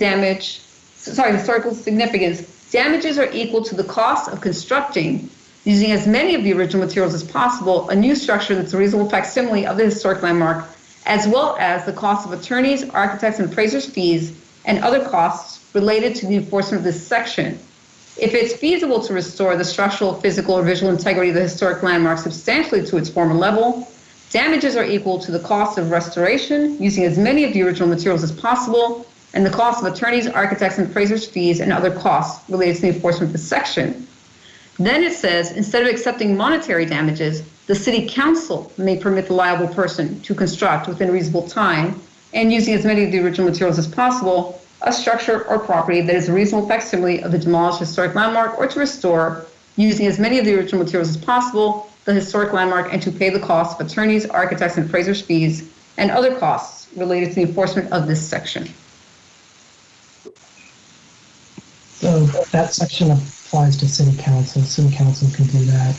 damages are equal to the cost of constructing, using as many of the original materials as possible, a new structure that's a reasonable facsimile of the historic landmark, as well as the cost of attorneys, architects, and appraisers' fees, and other costs related to the enforcement of this section. If it's feasible to restore the structural, physical, or visual integrity of the historic landmark substantially to its former level, damages are equal to the cost of restoration, using as many of the original materials as possible, and the cost of attorneys, architects, and appraisers' fees, and other costs related to the enforcement of this section. Then it says, instead of accepting monetary damages, the city council may permit the liable person to construct within a reasonable time, and using as many of the original materials as possible, a structure or property that is a reasonable facsimile of the demolished historic landmark, or to restore, using as many of the original materials as possible, the historic landmark, and to pay the cost of attorneys, architects, and appraisers' fees, and other costs related to the enforcement of this section. So that section applies to city council. City council can do that.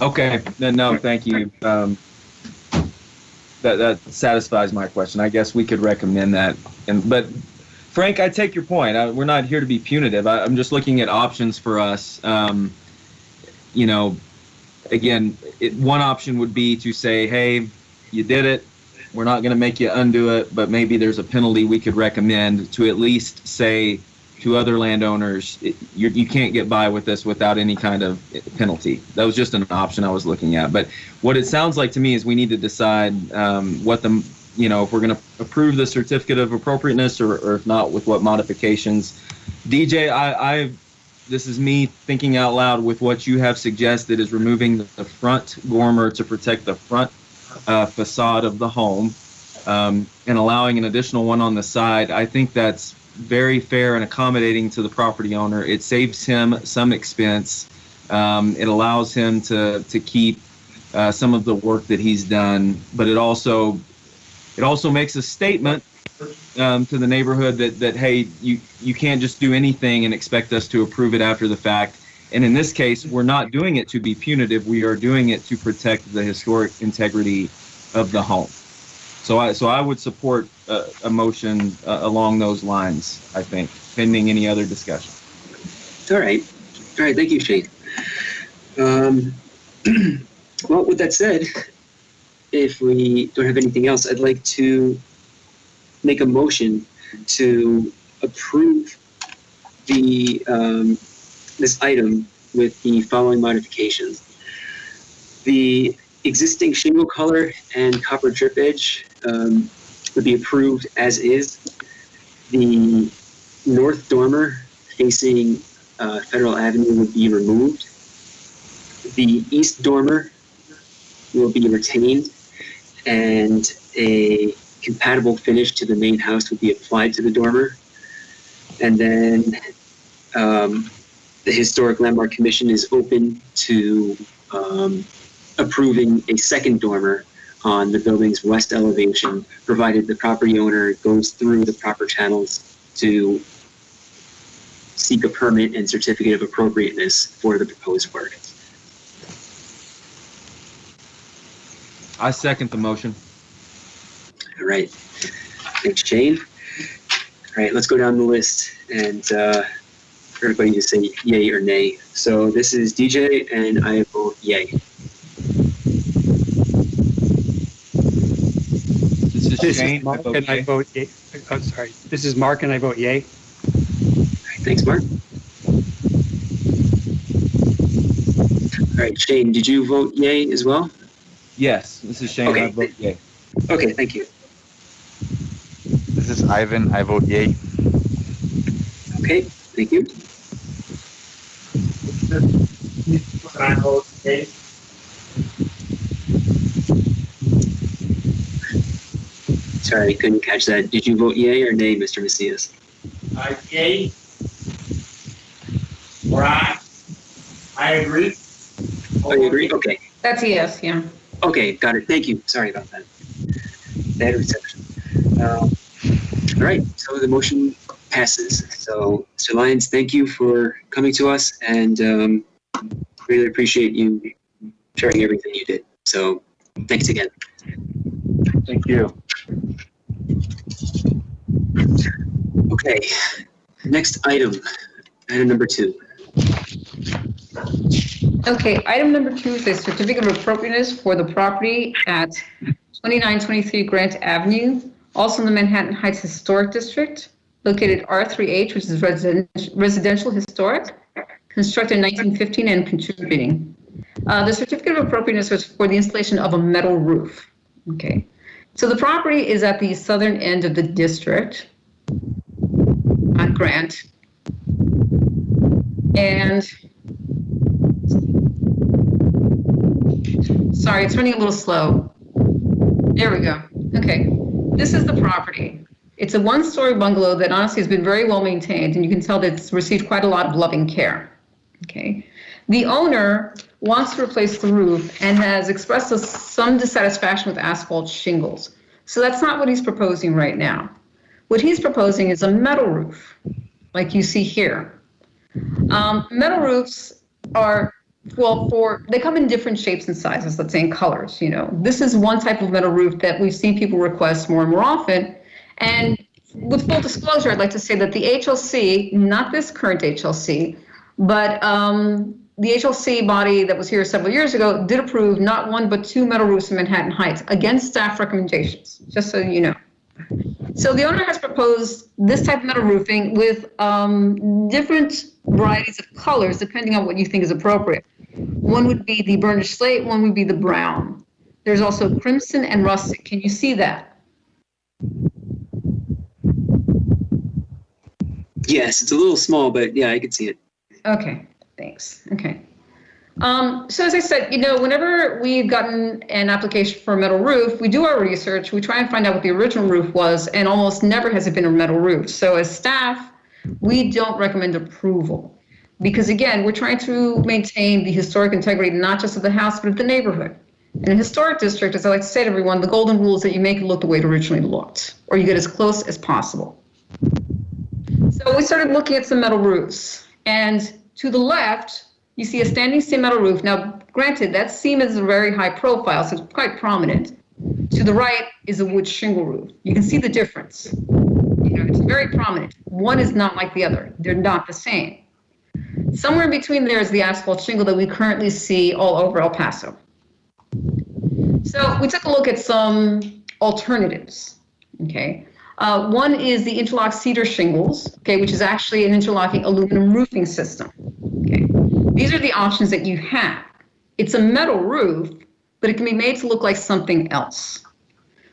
Okay, no, thank you. That satisfies my question. I guess we could recommend that. But Frank, I take your point. We're not here to be punitive. I'm just looking at options for us. Again, one option would be to say, hey, you did it. We're not going to make you undo it, but maybe there's a penalty we could recommend to at least say to other landowners, you can't get by with this without any kind of penalty. That was just an option I was looking at. But what it sounds like to me is we need to decide if we're going to approve the certificate of appropriateness or if not, with what modifications. DJ, this is me thinking out loud with what you have suggested is removing the front dormer to protect the front facade of the home and allowing an additional one on the side. I think that's very fair and accommodating to the property owner. It saves him some expense. It allows him to keep some of the work that he's done, but it also makes a statement to the neighborhood that hey, you can't just do anything and expect us to approve it after the fact. And in this case, we're not doing it to be punitive. We are doing it to protect the historic integrity of the home. So I would support a motion along those lines, I think, pending any other discussion. All right. Thank you, Shane. Well, with that said, if we don't have anything else, I'd like to make a motion to approve the this item with the following modifications. The existing shingle color and copper drip edge would be approved as is. The north dormer facing Federal Avenue would be removed. The east dormer will be retained, and a compatible finish to the main house would be applied to the dormer. And then the Historic Landmark Commission is open to approving a second dormer on the building's west elevation, provided the property owner goes through the proper channels to seek a permit and certificate of appropriateness for the proposed work. I second the motion. All right. Thanks, Shane. All right, let's go down the list and for everybody to say yay or nay. So this is DJ, and I vote yay. This is Shane. Mark, and I vote yay. Oh, sorry. This is Mark, and I vote yay. All right, thanks, Mark. All right, Shane, did you vote yay as well? Yes, this is Shane. Okay. I vote yay. Okay, thank you. This is Ivan. I vote yay. Okay, thank you. I vote yay. Sorry, I couldn't catch that. Did you vote yay or nay, Mr. Macias? Yay. Or aye. I agree. Oh, you agree? Okay. That's a yes, yeah. Okay, got it. Thank you. Sorry about that. Bad reception. All right, so the motion passes. So, Mr. Lyons, thank you for coming to us, and really appreciate you sharing everything you did. So, thanks again. Thank you. Okay, next item number 2. Okay, item number 2 is a certificate of appropriateness for the property at 2923 Grant Avenue, also in the Manhattan Heights Historic District, located R3H, which is residential historic, constructed in 1915 and contributing. The certificate of appropriateness was for the installation of a metal roof. Okay, so the property is at the southern end of the district on Grant. And sorry, it's running a little slow. There we go. Okay, this is the property. It's a 1-story bungalow that honestly has been very well maintained, and you can tell that it's received quite a lot of loving care. Okay, the owner wants to replace the roof and has expressed some dissatisfaction with asphalt shingles. So that's not what he's proposing right now. What he's proposing is a metal roof, like you see here. Metal roofs are, they come in different shapes and sizes, let's say in colors, you know. This is one type of metal roof that we've seen people request more and more often. And with full disclosure, I'd like to say that the HLC, not this current HLC, but the HLC body that was here several years ago did approve not 1 but 2 metal roofs in Manhattan Heights against staff recommendations, just so you know. So the owner has proposed this type of metal roofing with different varieties of colors depending on what you think is appropriate. One would be the burnished slate, one would be the brown. There's also crimson and russet. Can you see that? Yes, it's a little small, but yeah, I can see it. Okay, thanks. Okay. So as I said, you know, whenever we've gotten an application for a metal roof, we do our research, we try and find out what the original roof was, and almost never has it been a metal roof. So as staff, we don't recommend approval because, again, we're trying to maintain the historic integrity, not just of the house, but of the neighborhood. In a historic district, as I like to say to everyone, the golden rule is that you make it look the way it originally looked, or you get as close as possible. So we started looking at some metal roofs, and to the left, you see a standing seam metal roof. Now, granted, that seam is a very high profile, so it's quite prominent. To the right is a wood shingle roof. You can see the difference. You know, it's very prominent. One is not like the other. They're not the same. Somewhere in between there is the asphalt shingle that we currently see all over El Paso. So we took a look at some alternatives, okay? One is the interlock cedar shingles, okay, which is actually an interlocking aluminum roofing system, okay? These are the options that you have. It's a metal roof, but it can be made to look like something else.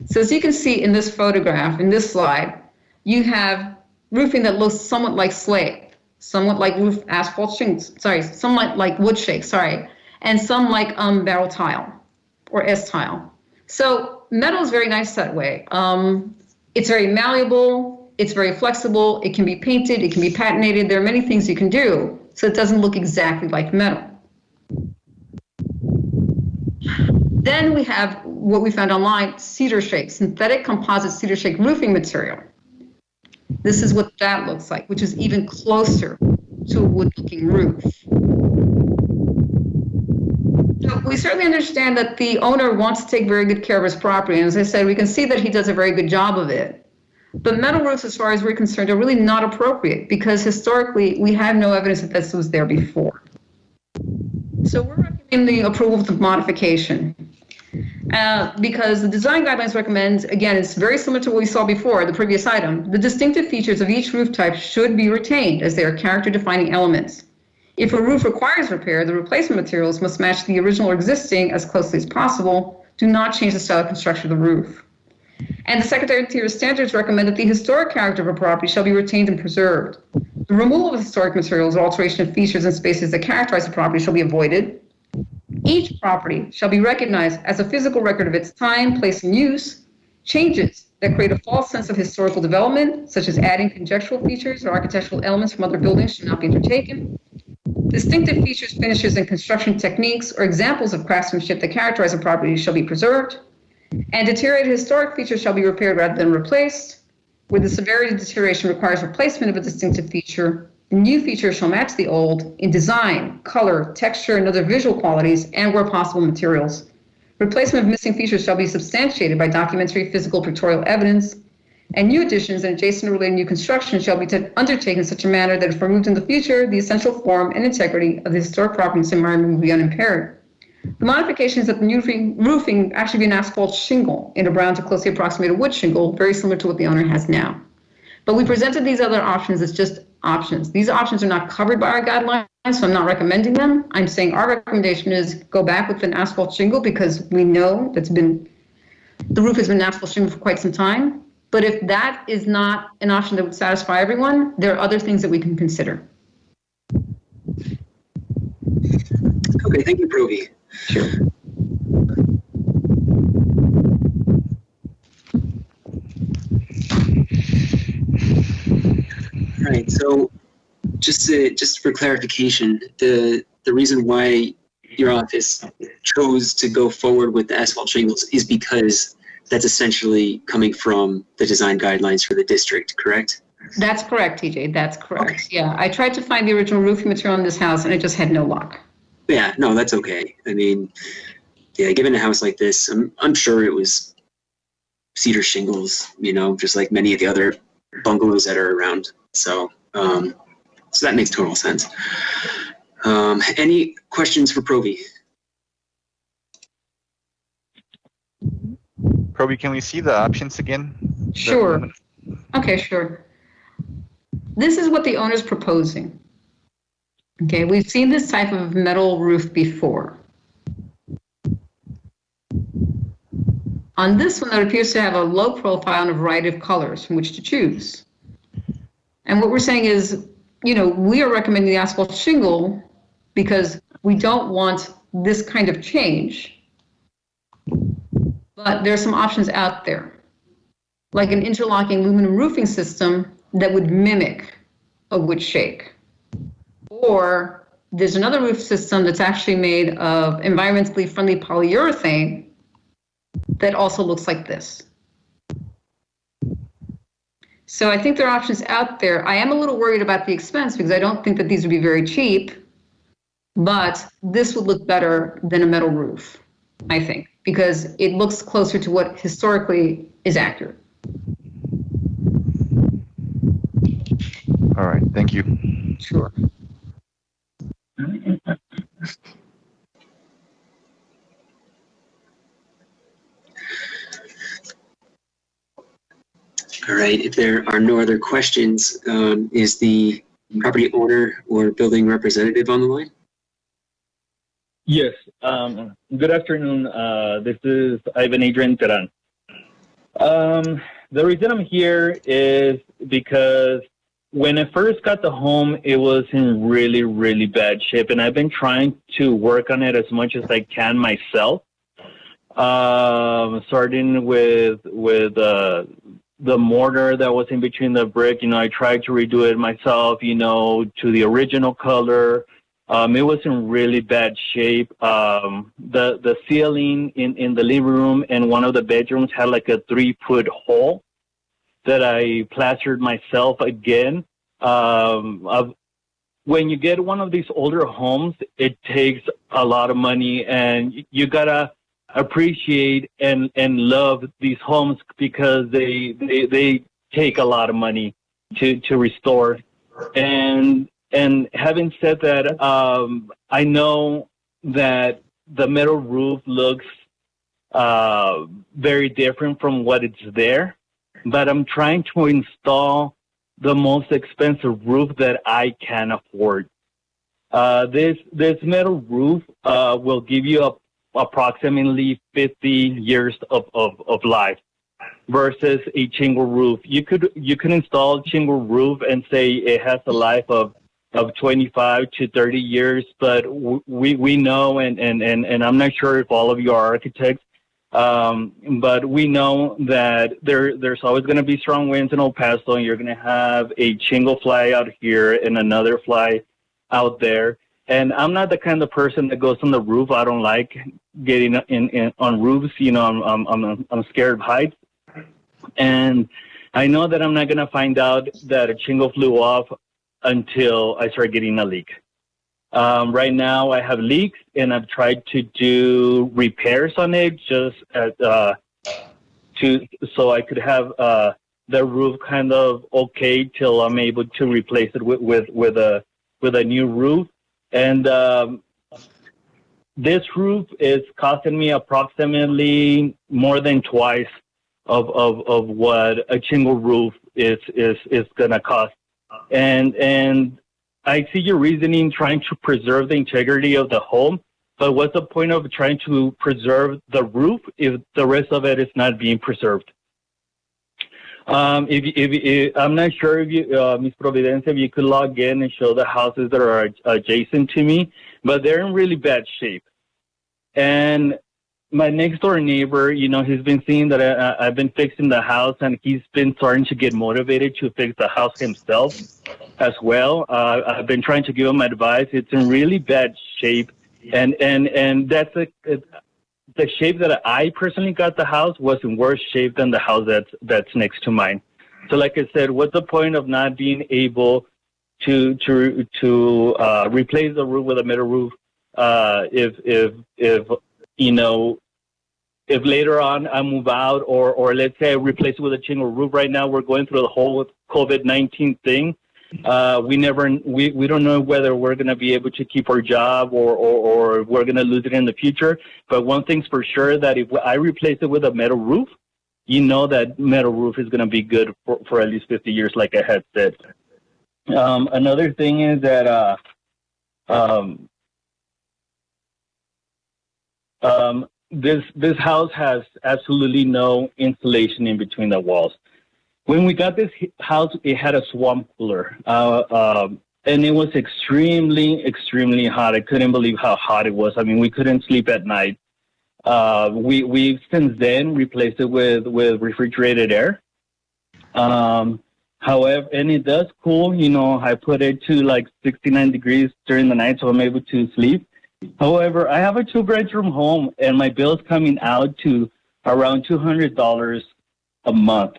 So as you can see in this photograph, in this slide, you have roofing that looks somewhat like slate, somewhat like roof asphalt shingles, somewhat like wood shake, and some like barrel tile or S-tile. So metal is very nice that way. It's very malleable, it's very flexible, it can be painted, it can be patinated, there are many things you can do, so it doesn't look exactly like metal. Then we have what we found online, cedar shake, synthetic composite cedar shake roofing material. This is what that looks like, which is even closer to a wood-looking roof. So we certainly understand that the owner wants to take very good care of his property, and as I said, we can see that he does a very good job of it. But metal roofs, as far as we're concerned, are really not appropriate because historically we have no evidence that this was there before. So we're recommending approval of the modification because the design guidelines recommend, again, it's very similar to what we saw before, the previous item. The distinctive features of each roof type should be retained as they are character-defining elements. If a roof requires repair, the replacement materials must match the original or existing as closely as possible. Do not change the style of construction of the roof. And the Secretary of Interior Standards recommend that the historic character of a property shall be retained and preserved. The removal of historic materials or alteration of features and spaces that characterize the property shall be avoided. Each property shall be recognized as a physical record of its time, place, and use. Changes that create a false sense of historical development, such as adding conjectural features or architectural elements from other buildings, should not be undertaken. Distinctive features, finishes, and construction techniques or examples of craftsmanship that characterize a property shall be preserved. And deteriorated historic features shall be repaired rather than replaced. Where the severity of deterioration requires replacement of a distinctive feature, new features shall match the old in design, color, texture, and other visual qualities, and where possible, materials. Replacement of missing features shall be substantiated by documentary, physical, pictorial evidence, and new additions and adjacent or related new construction shall be undertaken in such a manner that if removed in the future, the essential form and integrity of the historic property and environment will be unimpaired. The modification is that the new roofing actually be an asphalt shingle in a brown to closely approximate a wood shingle, very similar to what the owner has now. But we presented these other options as just options. These options are not covered by our guidelines, so I'm not recommending them. I'm saying our recommendation is go back with an asphalt shingle because we know the roof has been an asphalt shingle for quite some time. But if that is not an option that would satisfy everyone, there are other things that we can consider. Okay, thank you, Provi. Sure. All right, so just for clarification, the reason why your office chose to go forward with the asphalt shingles is because that's essentially coming from the design guidelines for the district, correct? That's correct, TJ. That's correct. Okay. Yeah, I tried to find the original roofing material in this house, and I just had no luck. Yeah, no, that's okay. I mean, yeah, given a house like this, I'm sure it was cedar shingles, just like many of the other bungalows that are around. So that makes total sense. Any questions for Provi? Proby, can we see the options again? Sure. Okay, sure. This is what the owner's proposing. Okay, we've seen this type of metal roof before. On this one, it appears to have a low profile and a variety of colors from which to choose. And what we're saying is, we are recommending the asphalt shingle because we don't want this kind of change. But there are some options out there, like an interlocking aluminum roofing system that would mimic a wood shake. Or there's another roof system that's actually made of environmentally friendly polyurethane that also looks like this. So I think there are options out there. I am a little worried about the expense because I don't think that these would be very cheap, but this would look better than a metal roof, I think, because it looks closer to what historically is accurate. All right, thank you. Sure. All right, if there are no other questions, is the property owner or building representative on the line? Yes. Good afternoon. This is Ivan Adrian Teran. The reason I'm here is because when I first got the home, it was in really, really bad shape, and I've been trying to work on it as much as I can myself. Starting with the mortar that was in between the brick, I tried to redo it myself, to the original color. It was in really bad shape. The ceiling in the living room and one of the bedrooms had like a 3-foot hole that I plastered myself again. When you get one of these older homes, it takes a lot of money, and you gotta appreciate and love these homes because they take a lot of money to restore. And having said that, I know that the metal roof looks very different from what it's there, but I'm trying to install the most expensive roof that I can afford. This metal roof will give you approximately 50 years of life versus a shingle roof. You can install shingle roof and say it has a life of 25 to 30 years, but we know, and I'm not sure if all of you are architects, but we know that there's always going to be strong winds in El Paso, and you're going to have a shingle fly out here and another fly out there. And I'm not the kind of person that goes on the roof. I don't like getting in on roofs. You know, I'm scared of heights. And I know that I'm not going to find out that a shingle flew off until I start getting a leak. Right now I have leaks, and I've tried to do repairs on it just so I could have the roof kind of okay till I'm able to replace it with a new roof. And this roof is costing me approximately more than twice of what a shingle roof is gonna cost. And I see your reasoning trying to preserve the integrity of the home, but what's the point of trying to preserve the roof if the rest of it is not being preserved? If I'm not sure if you, Ms. Providencia, if you could log in and show the houses that are adjacent to me, but they're in really bad shape. And my next door neighbor, you know, he's been seeing that I've been fixing the house, and he's been starting to get motivated to fix the house himself as well. I've been trying to give him advice. It's in really bad shape, and that's the shape that I personally got the house was in worse shape than the house that's next to mine. So, like I said, what's the point of not being able to replace the roof with a metal roof if you know, if later on I move out, or let's say I replace it with a shingle roof. Right now we're going through the whole COVID-19 thing. We don't know whether we're going to be able to keep our job or we're going to lose it in the future. But one thing's for sure, that if I replace it with a metal roof, you know that metal roof is going to be good for at least 50 years, like I had said. Another thing is that this house has absolutely no insulation in between the walls. When we got this house, it had a swamp cooler, and it was extremely, extremely hot. I couldn't believe how hot it was. I mean, we couldn't sleep at night. We've since then replaced it with refrigerated air. However, and it does cool. You know, I put it to like 69 degrees during the night, so I'm able to sleep. However, I have a 2-bedroom home, and my bill's coming out to around $200 a month,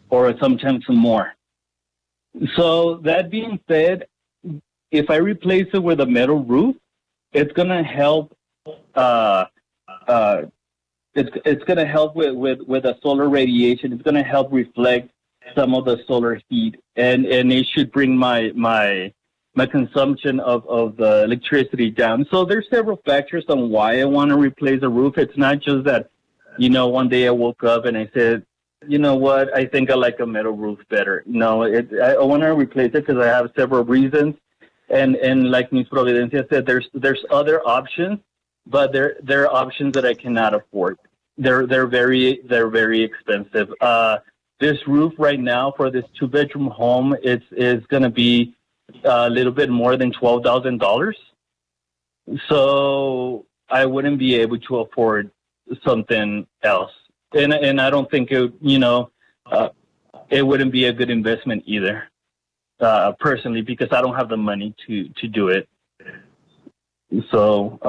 or sometimes some more. So that being said, if I replace it with a metal roof, it's gonna help. It's gonna help with the solar radiation. It's gonna help reflect some of the solar heat, and it should bring my consumption of the electricity down. So there's several factors on why I want to replace the roof. It's not just that, you know, one day I woke up and I said, you know what, I think I like a metal roof better. No, I want to replace it because I have several reasons. And like Ms. Providencia said, there's other options, but there are options that I cannot afford. They're very expensive. This roof right now for this 2-bedroom home is going to be a little bit more than $12,000. So I wouldn't be able to afford something else. And I don't think it wouldn't be a good investment either, personally, because I don't have the money to do it. So,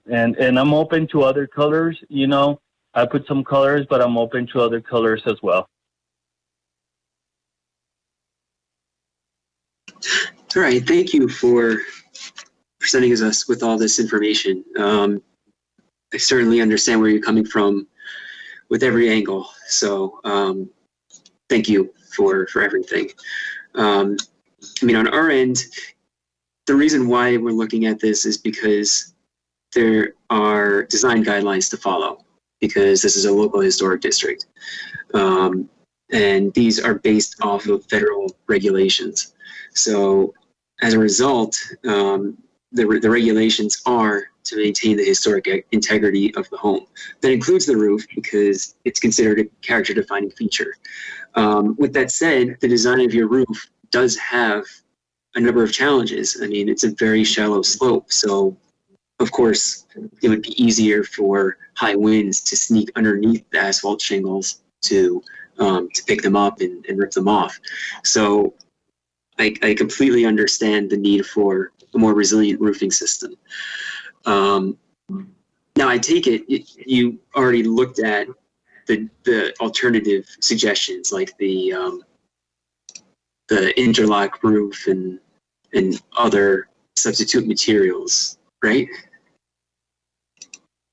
and I'm open to other colors, you know. I put some colors, but I'm open to other colors as well. All right, thank you for presenting us with all this information. I certainly understand where you're coming from with every angle. So thank you for everything. I mean, on our end, the reason why we're looking at this is because there are design guidelines to follow, because this is a local historic district. And these are based off of federal regulations. So as a result, the regulations are to maintain the historic integrity of the home. That includes the roof, because it's considered a character-defining feature. With that said, the design of your roof does have a number of challenges. I mean, it's a very shallow slope, so of course it would be easier for high winds to sneak underneath the asphalt shingles to pick them up and rip them off. So I completely understand the need for a more resilient roofing system. Now, I take it you already looked at the alternative suggestions, like the interlock roof and other substitute materials, right?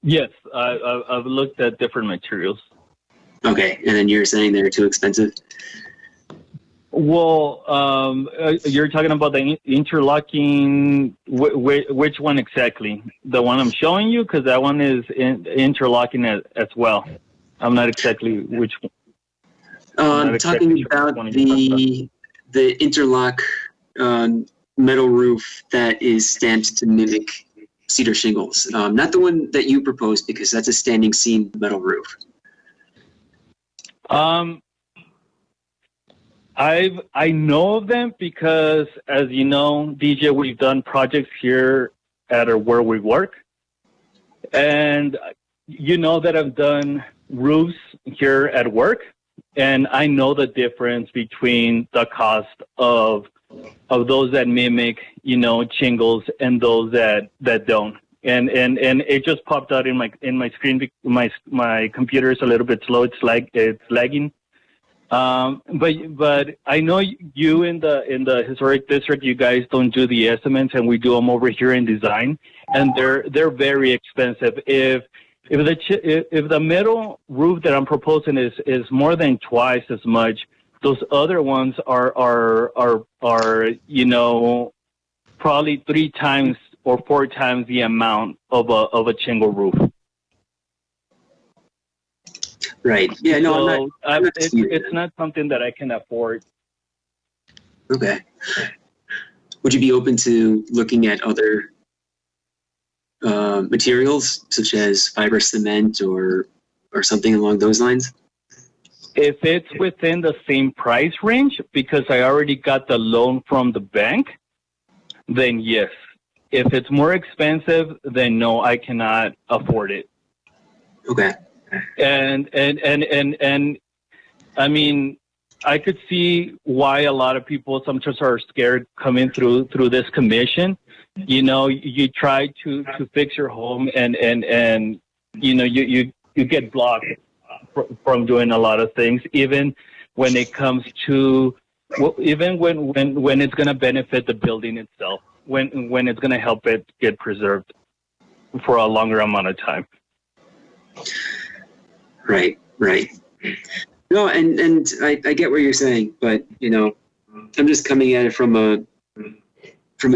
Yes, I've looked at different materials. Okay, and then you're saying they're too expensive? Well, you're talking about the interlocking. Which one exactly? The one I'm showing you, because that one is interlocking as well. I'm not exactly which one. I'm talking about the interlock metal roof that is stamped to mimic cedar shingles. Not the one that you proposed, because that's a standing seam metal roof. I know of them because, as you know, DJ, we've done projects here at where we work, and you know that I've done roofs here at work, and I know the difference between the cost of those that mimic, you know, shingles and those that don't. And it just popped out in my screen. My computer is a little bit slow. It's lagging. But I know you in the historic district, you guys don't do the estimates, and we do them over here in design, and they're very expensive. If the metal roof that I'm proposing is more than twice as much, those other ones are you know, probably 3 times or 4 times the amount of a shingle roof. Right. Yeah, no, So I'm not it's not something that I can afford. Okay. Would you be open to looking at other materials, such as fiber cement or something along those lines? If it's within the same price range, because I already got the loan from the bank, then yes. If it's more expensive, then no, I cannot afford it. Okay. And I mean, I could see why a lot of people sometimes are scared coming through this commission. You know, you try to fix your home and you know, you get blocked from doing a lot of things, even when it comes to, well, even when it's going to benefit the building itself, when it's going to help it get preserved for a longer amount of time. Right. No, and I get what you're saying, but you know, I'm just coming at it from a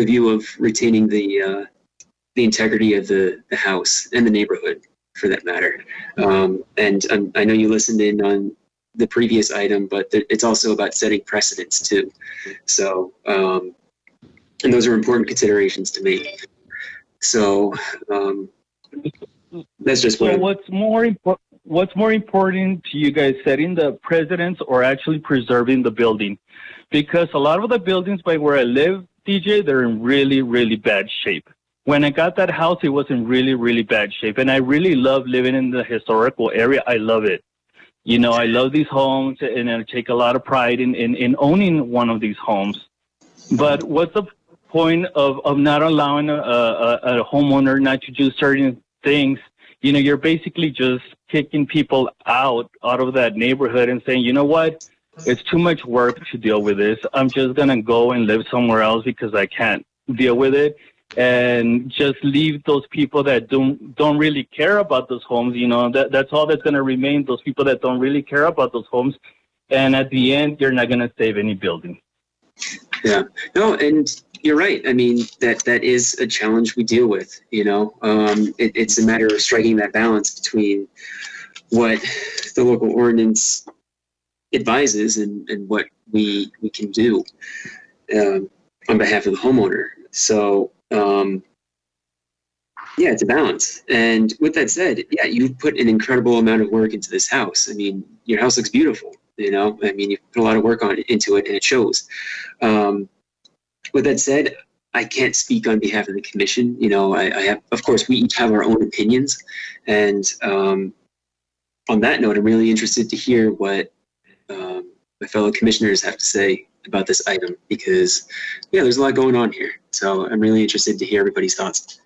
view of retaining the integrity of the house and the neighborhood, for that matter. And I know you listened in on the previous item, but it's also about setting precedents too. So, and those are important considerations to me. So that's just what. So what's more important to you guys, setting the precedents or actually preserving the building? Because a lot of the buildings by where I live, DJ, they're in really, really bad shape. When I got that house, it was in really, really bad shape. And I really love living in the historical area. I love it. You know, I love these homes, and I take a lot of pride in owning one of these homes. But what's the point of not allowing a homeowner not to do certain things? You know, you're basically just kicking people out of that neighborhood and saying, you know what, it's too much work to deal with this. I'm just going to go and live somewhere else because I can't deal with it. And just leave those people that don't really care about those homes. You know, that's all that's going to remain, those people that don't really care about those homes. And at the end, you're not going to save any building. Yeah. No, and you're right. I mean, that is a challenge we deal with, you know. It's a matter of striking that balance between what the local ordinance advises and what we can do on behalf of the homeowner. So, yeah, it's a balance. And with that said, yeah, you've put an incredible amount of work into this house. I mean, your house looks beautiful, you know. I mean, you've put a lot of work into it, and it shows. With that said, I can't speak on behalf of the commission. You know, I have, of course, we each have our own opinions. And on that note, I'm really interested to hear what my fellow commissioners have to say about this item because, yeah, there's a lot going on here. So I'm really interested to hear everybody's thoughts.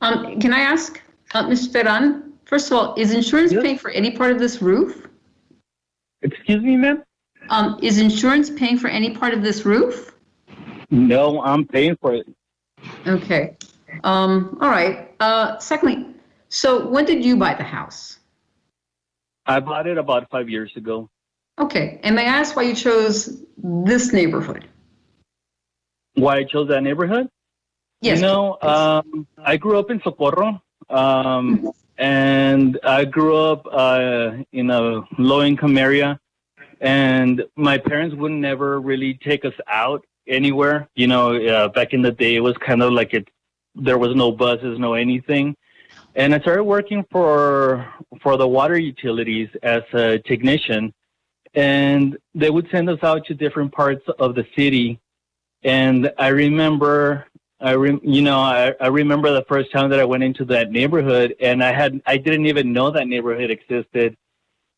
Can I ask, Mr. Ferran, first of all, is insurance Yes. paying for any part of this roof? Excuse me, ma'am? Is insurance paying for any part of this roof? No, I'm paying for it. Okay. All right. Secondly, so when did you buy the house? I bought it about 5 years ago. Okay. And may I ask why you chose this neighborhood? Why I chose that neighborhood? Yes. You know, I grew up in Socorro, and I grew up in a low-income area, and my parents would never really take us out anywhere. You know, back in the day, it was kind of like there was no buses, no anything. And I started working for the water utilities as a technician, and they would send us out to different parts of the city. And I remember the first time that I went into that neighborhood, and I didn't even know that neighborhood existed.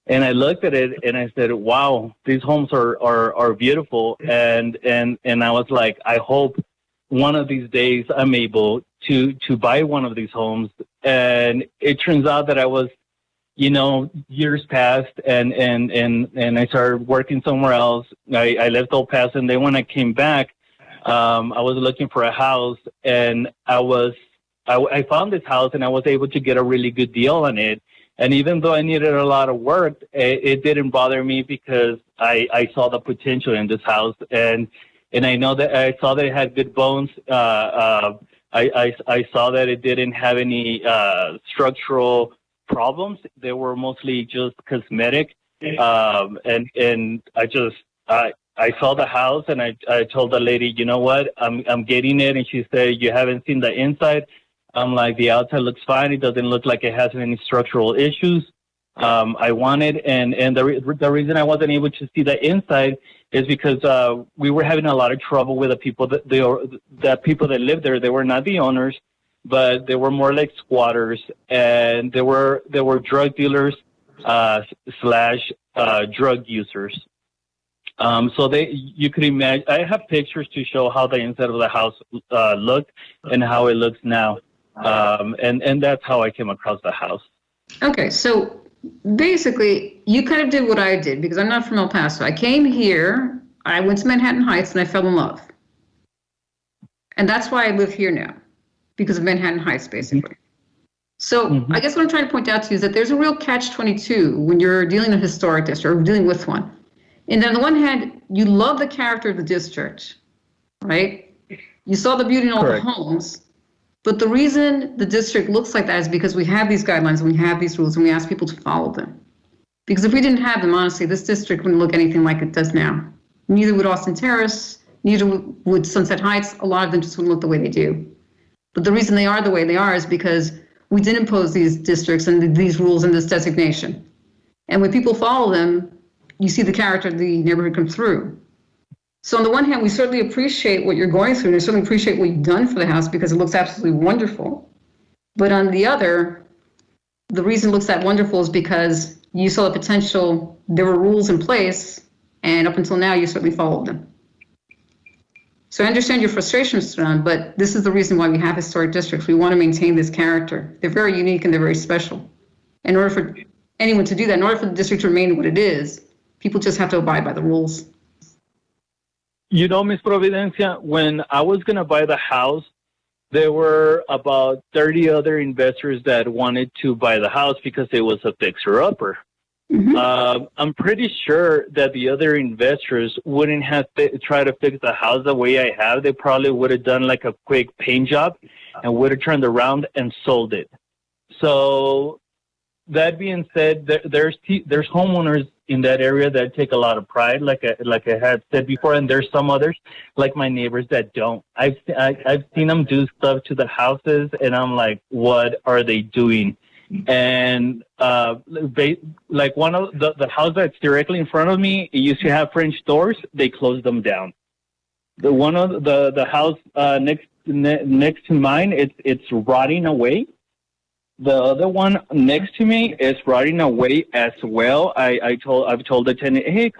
And I looked at it and I said, wow, these homes are beautiful. And I was like, I hope one of these days I'm able to buy one of these homes. And it turns out that I was, you know, years passed and I started working somewhere else. I left El Paso, and then when I came back, I was looking for a house, and I found this house, and I was able to get a really good deal on it. And even though I needed a lot of work, it didn't bother me because I saw the potential in this house, and I know that I saw that it had good bones. I saw that it didn't have any structural problems. They were mostly just cosmetic, and I saw the house, and I told the lady, you know what, I'm getting it. And she said, you haven't seen the inside? I'm like, the outside looks fine. It doesn't look like it has any structural issues. I want it. And the reason I wasn't able to see the inside is because we were having a lot of trouble with the people that lived there. They were not the owners, but they were more like squatters, and they were drug dealers slash drug users. So you could imagine, I have pictures to show how the inside of the house looked and how it looks now. And that's how I came across the house. Okay, so basically, you kind of did what I did because I'm not from El Paso. I came here, I went to Manhattan Heights, and I fell in love. And that's why I live here now, because of Manhattan Heights, basically. So I guess what I'm trying to point out to you is that there's a real catch-22 when you're dealing in a historic district or dealing with one. And on the one hand, you love the character of the district, right? You saw the beauty in all the homes. But the reason the district looks like that is because we have these guidelines and we have these rules and we ask people to follow them. Because if we didn't have them, honestly, this district wouldn't look anything like it does now. Neither would Austin Terrace, neither would Sunset Heights. A lot of them just wouldn't look the way they do. But the reason they are the way they are is because we did impose these districts and these rules and this designation. And when people follow them, you see the character of the neighborhood come through. So on the one hand, we certainly appreciate what you're going through, and I certainly appreciate what you've done for the house because it looks absolutely wonderful. But on the other, the reason it looks that wonderful is because you saw the potential, there were rules in place, and up until now, you certainly followed them. So I understand your frustration, Mr. Dunn, but this is the reason why we have historic districts. We want to maintain this character. They're very unique and they're very special. In order for anyone to do that, in order for the district to remain what it is, people just have to abide by the rules. You know, Miss Providencia, when I was going to buy the house, there were about 30 other investors that wanted to buy the house because it was a fixer-upper. I'm pretty sure that the other investors wouldn't have tried to fix the house the way I have. They probably would have done like a quick paint job and would have turned around and sold it. So that being said, there's homeowners in that area that take a lot of pride, like I had said before, and there's some others, like my neighbors, that don't. I've seen them do stuff to the houses, and I'm like, what are they doing? And like one of the house that's directly in front of me, it used to have French doors. They closed them down. The one of the house next to mine, it's rotting away. The other one next to me is rotting away as well. I've told the tenant, hey,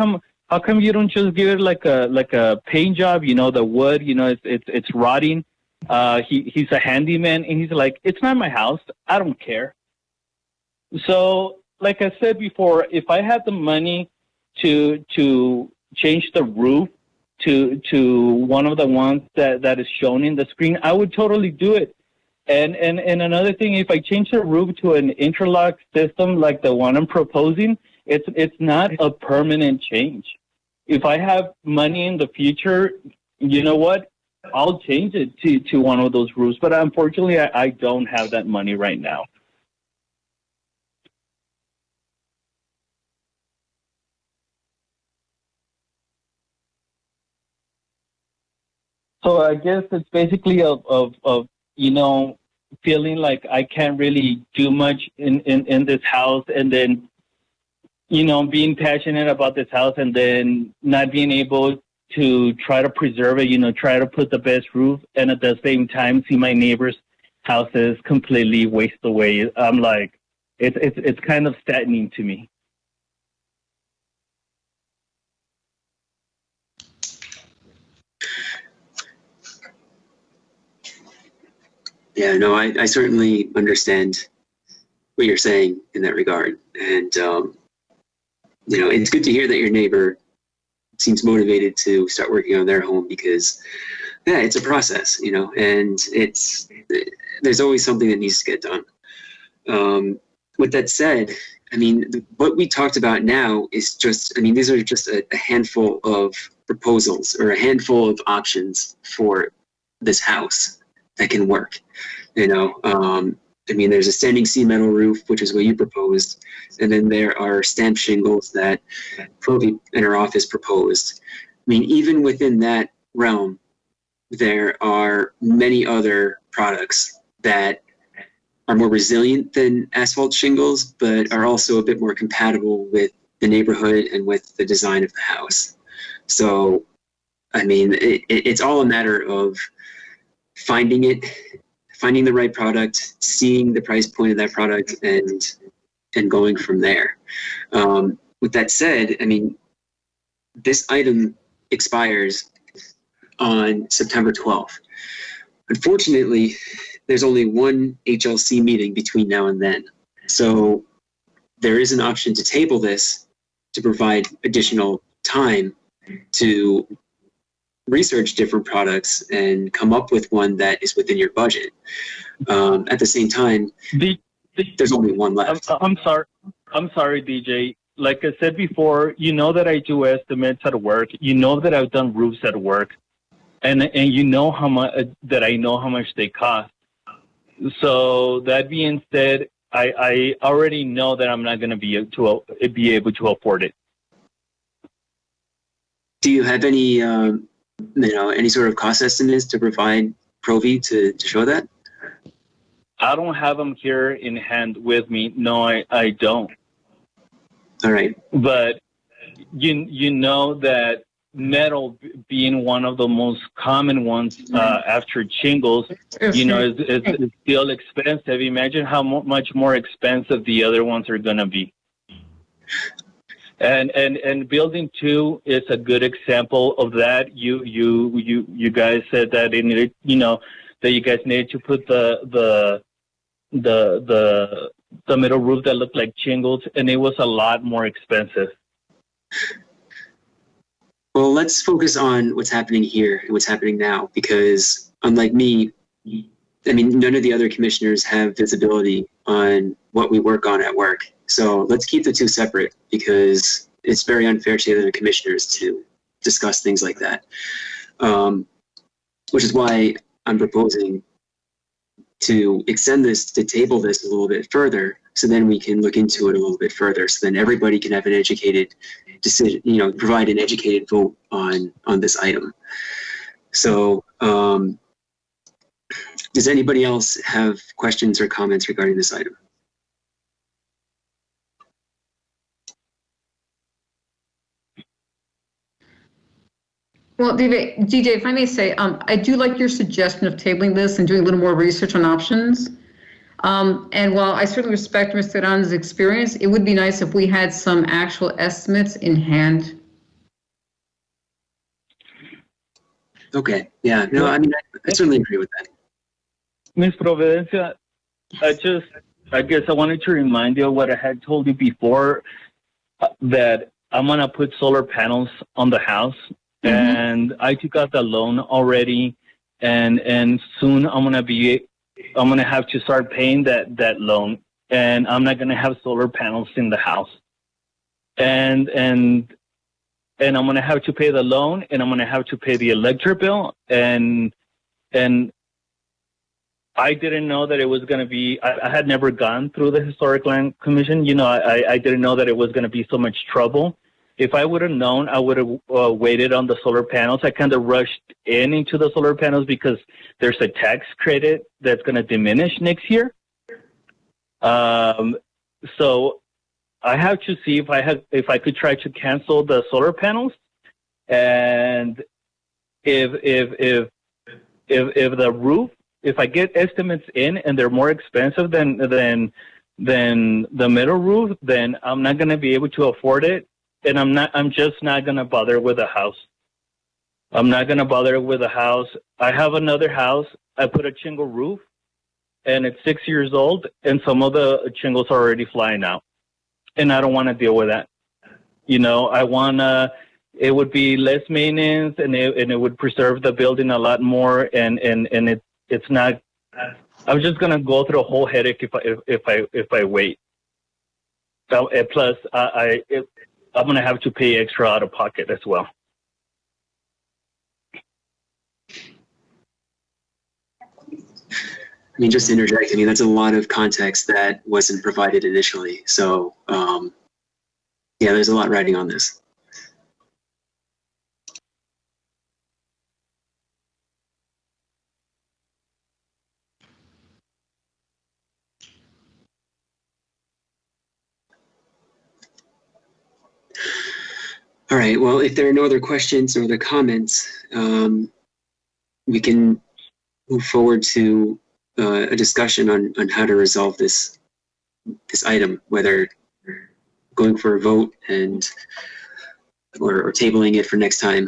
how come you don't just give it like a paint job? You know, the wood, you know, it's rotting. He's a handyman, and he's like, it's not my house. I don't care. So, like I said before, if I had the money to change the roof to one of the ones that is shown in the screen, I would totally do it. And another thing, if I change the roof to an interlock system like the one I'm proposing, it's not a permanent change. If I have money in the future, you know what? I'll change it to one of those roofs. But unfortunately, I don't have that money right now. So I guess it's basically of you know, feeling like I can't really do much in this house, and then, you know, being passionate about this house and then not being able to try to preserve it, you know, try to put the best roof, and at the same time see my neighbors' houses completely waste away. I'm like, it's kind of saddening to me. Yeah, no, I certainly understand what you're saying in that regard. And, you know, it's good to hear that your neighbor seems motivated to start working on their home because, yeah, it's a process, you know, and there's always something that needs to get done. With that said, I mean, what we talked about now is just, I mean, these are just a handful of proposals or a handful of options for this house that can work. You know, I mean, there's a standing seam metal roof, which is what you proposed, and then there are stamped shingles that Provi in our office proposed. I mean, even within that realm, there are many other products that are more resilient than asphalt shingles, but are also a bit more compatible with the neighborhood and with the design of the house. So, I mean, it's all a matter of finding the right product, seeing the price point of that product, and going from there. With that said, I mean, this item expires on September 12th. Unfortunately, there's only one HLC meeting between now and then. So there is an option to table this to provide additional time to research different products and come up with one that is within your budget. At the same time, there's only one left. I'm sorry, DJ. Like I said before, you know that I do estimates at work. You know that I've done roofs at work, and you know how much that I know how much they cost. So that being said, I already know that I'm not going to be able to afford it. Do you have any any sort of cost estimates to provide Provi to show that? I don't have them here in hand with me. No, I don't. All right. But you know that metal being one of the most common ones after shingles, you know, is still expensive. Imagine how much more expensive the other ones are going to be. And building 2 is a good example of that. You guys said that it needed, you know, that you guys needed to put the metal roof that looked like shingles, and it was a lot more expensive. Well, let's focus on what's happening here and what's happening now, because unlike me, I mean, none of the other commissioners have visibility on what we work on at work. So let's keep the two separate, because it's very unfair to the other commissioners to discuss things like that. Which is why I'm proposing to extend this, to table this a little bit further, so then we can look into it a little bit further, so then everybody can have an educated decision, you know, provide an educated vote on this item. So does anybody else have questions or comments regarding this item? Well, DJ, if I may say, I do like your suggestion of tabling this and doing a little more research on options. And while I certainly respect Mr. Ran's experience, it would be nice if we had some actual estimates in hand. Okay. Yeah. No, I mean, I certainly agree with that. Ms. Providencia, I guess I wanted to remind you of what I had told you before, that I'm going to put solar panels on the house, and I took out the loan already, and soon I'm going to have to start paying that loan, and I'm not going to have solar panels in the house. And I'm going to have to pay the loan, and I'm going to have to pay the electric bill, and I didn't know that it was going to be, I had never gone through the Historic Land Commission. You know, I didn't know that it was going to be so much trouble. If I would have known, I would have waited on the solar panels. I kind of rushed into the solar panels because there's a tax credit that's going to diminish next year. So I have to see if I could try to cancel the solar panels, and if the roof, if I get estimates in and they're more expensive than the metal roof, then I'm not going to be able to afford it, and I'm just not going to bother with the house. I'm not going to bother with the house. I have another house. I put a shingle roof, and it's 6 years old, and some of the shingles are already flying out, and I don't want to deal with that. You know, it would be less maintenance, and it would preserve the building a lot more, and it's not. I'm just gonna go through a whole headache if I wait. So, plus, I'm gonna have to pay extra out of pocket as well. I mean, just to interject, I mean, that's a lot of context that wasn't provided initially. So, yeah, there's a lot riding on this. All right, well, if there are no other questions or other comments, we can move forward to a discussion on how to resolve this item, whether going for a vote or tabling it for next time.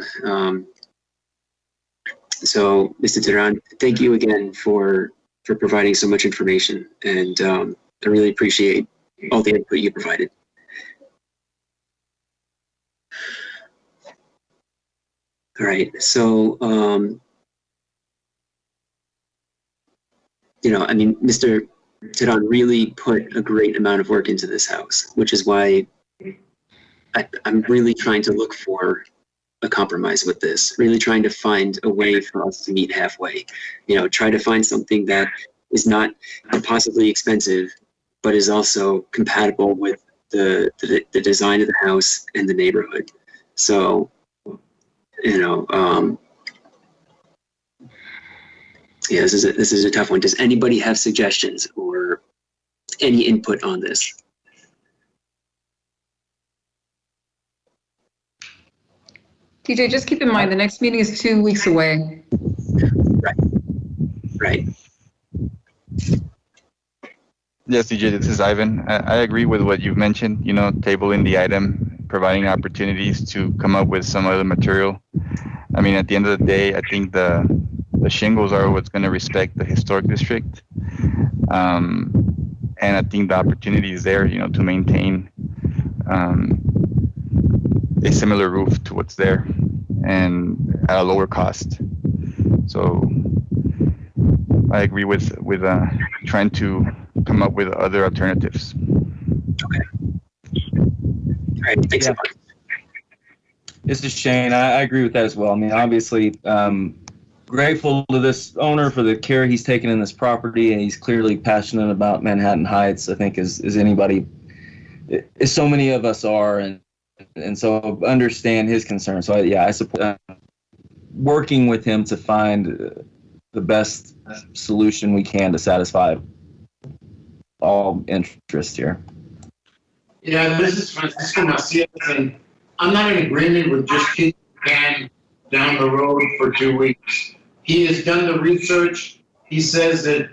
So, Mr. Duran, thank you again for providing so much information, and I really appreciate all the input you provided. All right, so, you know, I mean, Mr. Duran really put a great amount of work into this house, which is why I'm really trying to look for a compromise with this, really trying to find a way for us to meet halfway. You know, try to find something that is not impossibly expensive, but is also compatible with the design of the house and the neighborhood. So, you know, yeah, this is a tough one. Does anybody have suggestions or any input on this? TJ, just keep in mind, the next meeting is 2 weeks away. Right. Yes, DJ, this is Ivan. I agree with what you've mentioned, you know, tabling the item, providing opportunities to come up with some other material. I mean, at the end of the day, I think the shingles are what's going to respect the historic district. And I think the opportunity is there, you know, to maintain a similar roof to what's there and at a lower cost. So I agree with trying to come up with other alternatives. Okay. All right, thanks so much. This is Shane. I agree with that as well. I mean, obviously, grateful to this owner for the care he's taken in this property, and he's clearly passionate about Manhattan Heights, I think, as anybody, as so many of us are, and so understand his concern. So, I support working with him to find the best solution we can to satisfy all interest here. Yeah, this is Francisco Macias, and I'm not in agreement with just kicking the can down the road for 2 weeks. He has done the research. He says that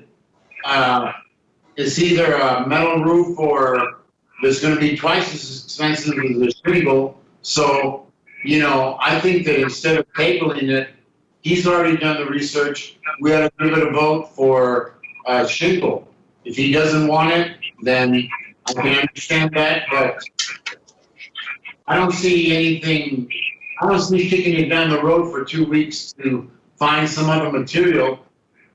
it's either a metal roof or it's gonna be twice as expensive as the shingle. So, you know, I think that instead of tabling it, he's already done the research. We ought to give it a vote for shingle. If he doesn't want it, then I can understand that, but I don't see anything, I don't see kicking it down the road for 2 weeks to find some other material.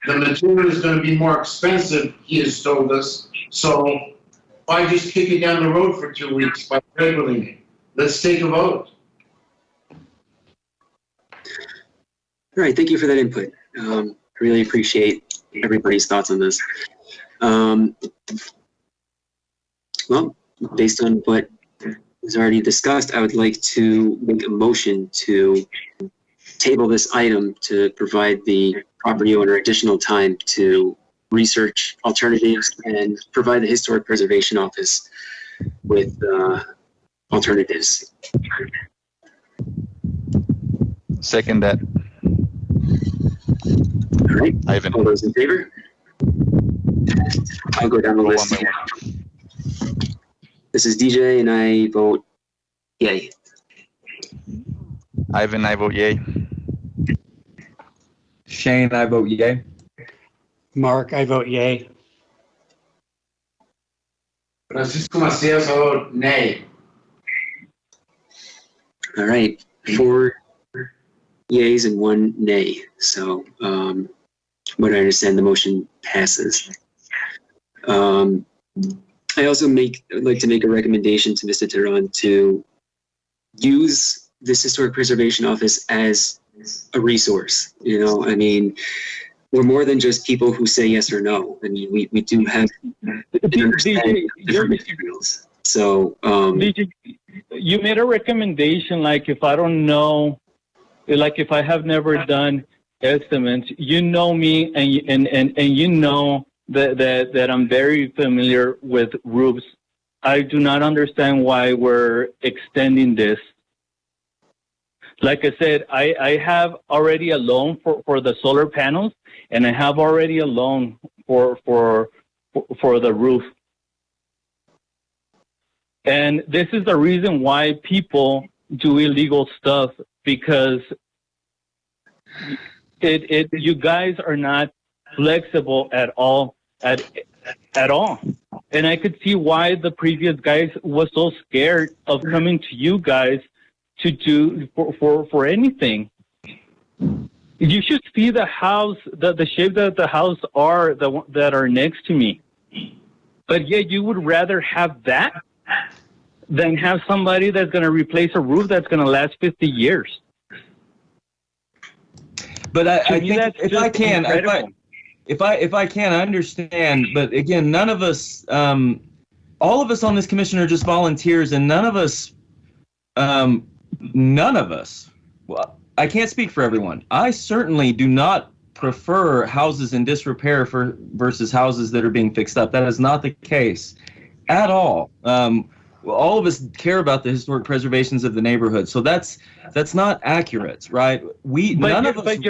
The material is gonna be more expensive, he has told us, so why just kick it down the road for 2 weeks by tabling it? Let's take a vote. All right, thank you for that input. I really appreciate everybody's thoughts on this. Well, based on what was already discussed, I would like to make a motion to table this item to provide the property owner additional time to research alternatives and provide the Historic Preservation Office with alternatives. Second that. All right, Ivan. all those in favor? I'll go down the list. One by one. This is DJ, and I vote yay. Ivan, I vote yay. Shane, I vote yay. Mark, I vote yay. Francisco Macias, I vote nay. All right, 4 yays and 1 nay. So, what I understand, the motion passes. I also would like to make a recommendation to Mr. Teran to use this Historic Preservation Office as a resource. You know, I mean, we're more than just people who say yes or no. I mean, we do have an understanding of different materials. So, DJ, you made a recommendation, like if I don't know, like if I have never done estimates, you know me, and you know that I'm very familiar with roofs. I do not understand why we're extending this. Like I said, I have already a loan for the solar panels, and I have already a loan for the roof. And this is the reason why people do illegal stuff, because you guys are not flexible at all, at all. And I could see why the previous guys was so scared of coming to you guys to do for anything. You should see the house, the shape that the house are that are next to me. But yet you would rather have that than have somebody that's going to replace a roof that's going to last 50 years. But I me, think that's if just I can, incredible. if I can understand, but again, none of us, all of us on this commission are just volunteers, and none of us, well, I can't speak for everyone. I certainly do not prefer houses in disrepair versus houses that are being fixed up. That is not the case at all. All of us care about the historic preservations of the neighborhood, so that's not accurate, right? But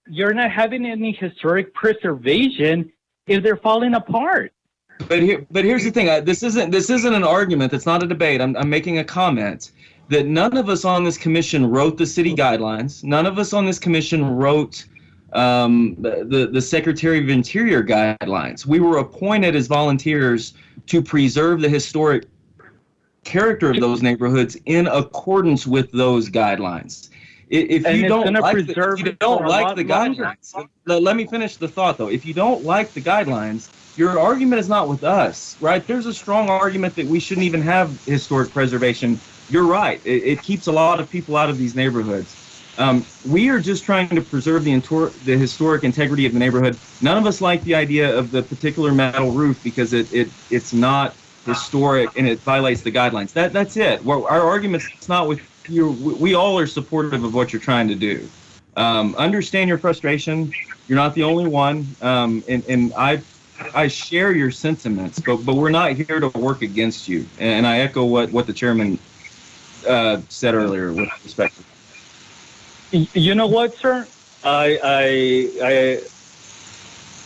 you're not having any historic preservation if they're falling apart. But here's the thing. This isn't an argument. It's not a debate. I'm making a comment that none of us on this commission wrote the city guidelines. None of us on this commission wrote the Secretary of Interior guidelines. We were appointed as volunteers to preserve the historic character of those neighborhoods in accordance with those guidelines. If you don't like the guidelines, let me finish the thought though. If you don't like the guidelines, your argument is not with us, right? There's a strong argument that we shouldn't even have historic preservation. You're right. It keeps a lot of people out of these neighborhoods. We are just trying to preserve the historic integrity of the neighborhood. None of us like the idea of the particular metal roof because it's not historic and it violates the guidelines. That's it. Our argument's not with you. We all are supportive of what you're trying to do. Understand your frustration. You're not the only one. And I share your sentiments, but we're not here to work against you. And I echo what the chairman said earlier with respect to. You know what, sir? I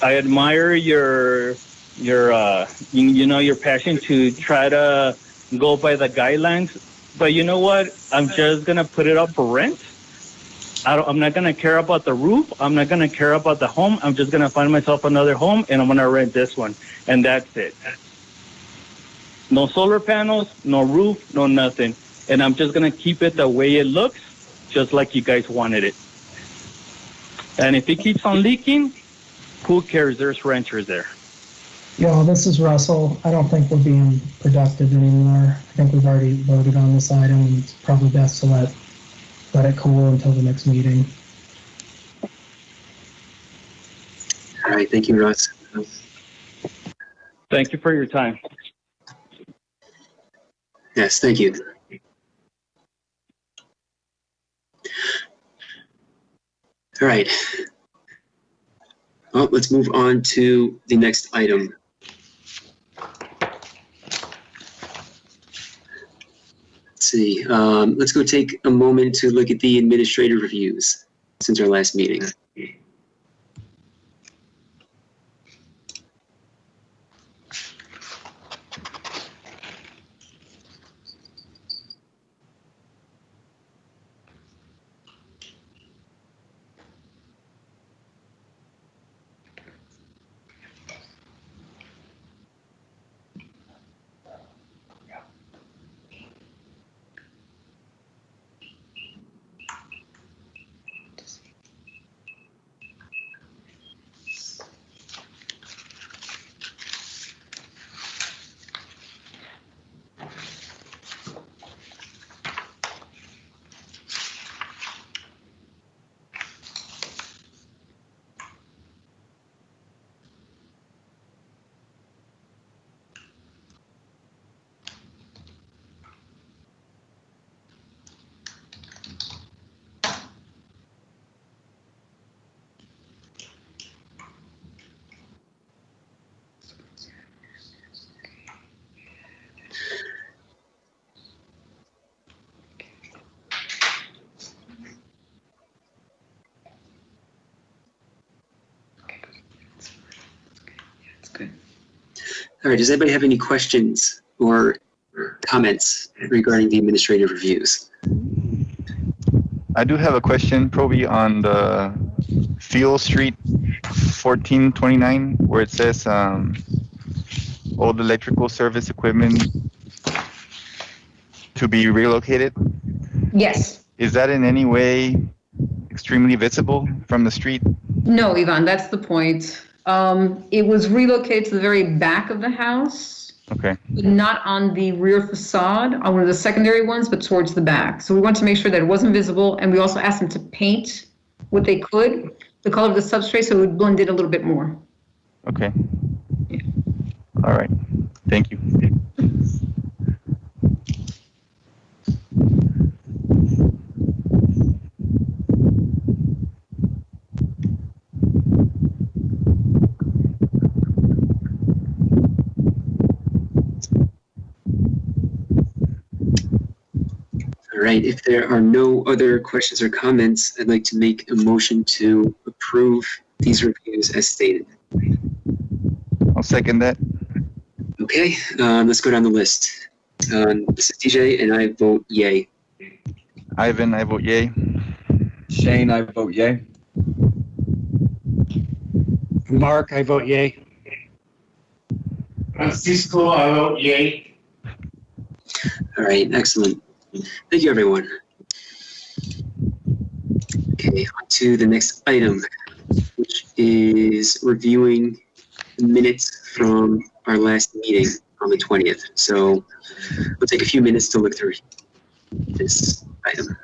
admire your your passion to try to go by the guidelines. But you know what? I'm just gonna put it up for rent. I'm not gonna care about the roof. I'm not gonna care about the home. I'm just gonna find myself another home, and I'm gonna rent this one, and that's it. No solar panels, no roof, no nothing, and I'm just gonna keep it the way it looks, just like you guys wanted it. And if it keeps on leaking, who cares? There's renters there. Yeah, this is Russell. I don't think we're being productive anymore. I think we've already voted on this item, and it's probably best to let it cool until the next meeting. All right, thank you, Russ. Thank you for your time. Yes, thank you. All right. Well, let's move on to the next item. Let's see. Let's go take a moment to look at the administrative reviews since our last meeting. All right, does anybody have any questions or comments regarding the administrative reviews? I do have a question, Proby, on the Field Street 1429, where it says old electrical service equipment to be relocated. Yes. Is that in any way extremely visible from the street? No, Ivan, that's the point. It was relocated to the very back of the house, Okay. but not on the rear facade, on one of the secondary ones, but towards the back. So we want to make sure that it wasn't visible, and we also asked them to paint what they could, the color of the substrate, so it would blend in a little bit more. Okay. All right. Thank you. All right, if there are no other questions or comments, I'd like to make a motion to approve these reviews as stated. I'll second that. Okay, let's go down the list. This is DJ, and I vote yay. Ivan, I vote yay. Shane, I vote yay. Mark, I vote yay. Francisco, I vote yay. All right, excellent. Thank you, everyone. Okay, on to the next item, which is reviewing the minutes from our last meeting on the 20th. So we'll take a few minutes to look through this item.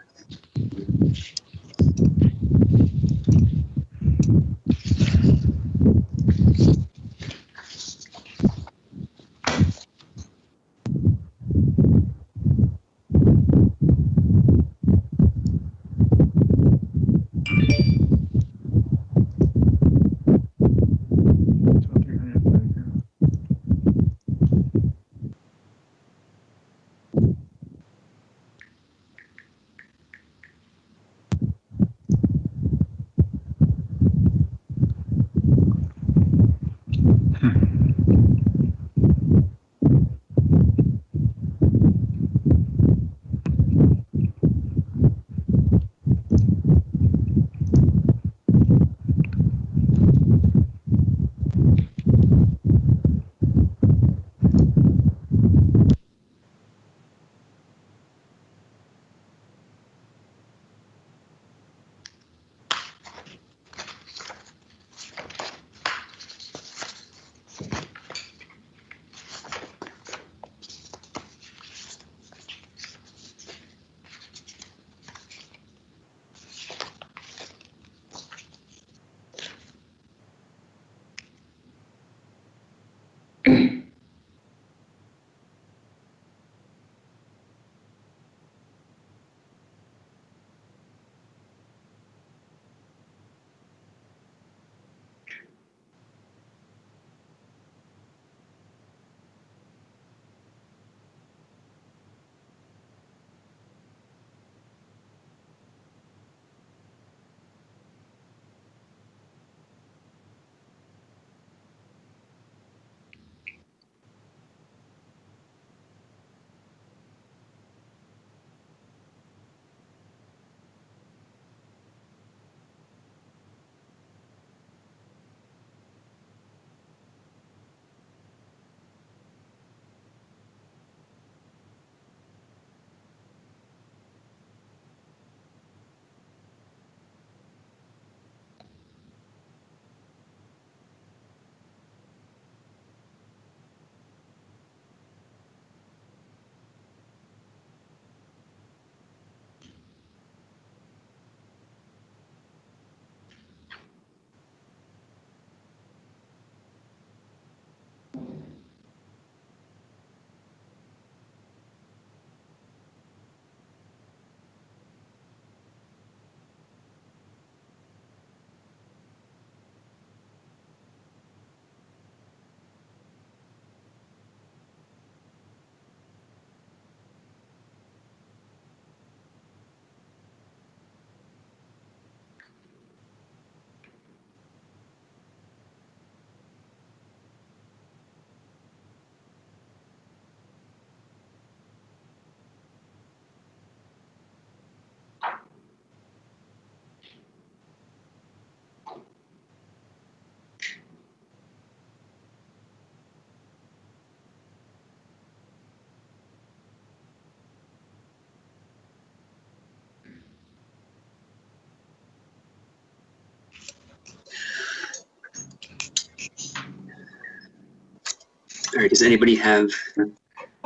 All right, does anybody have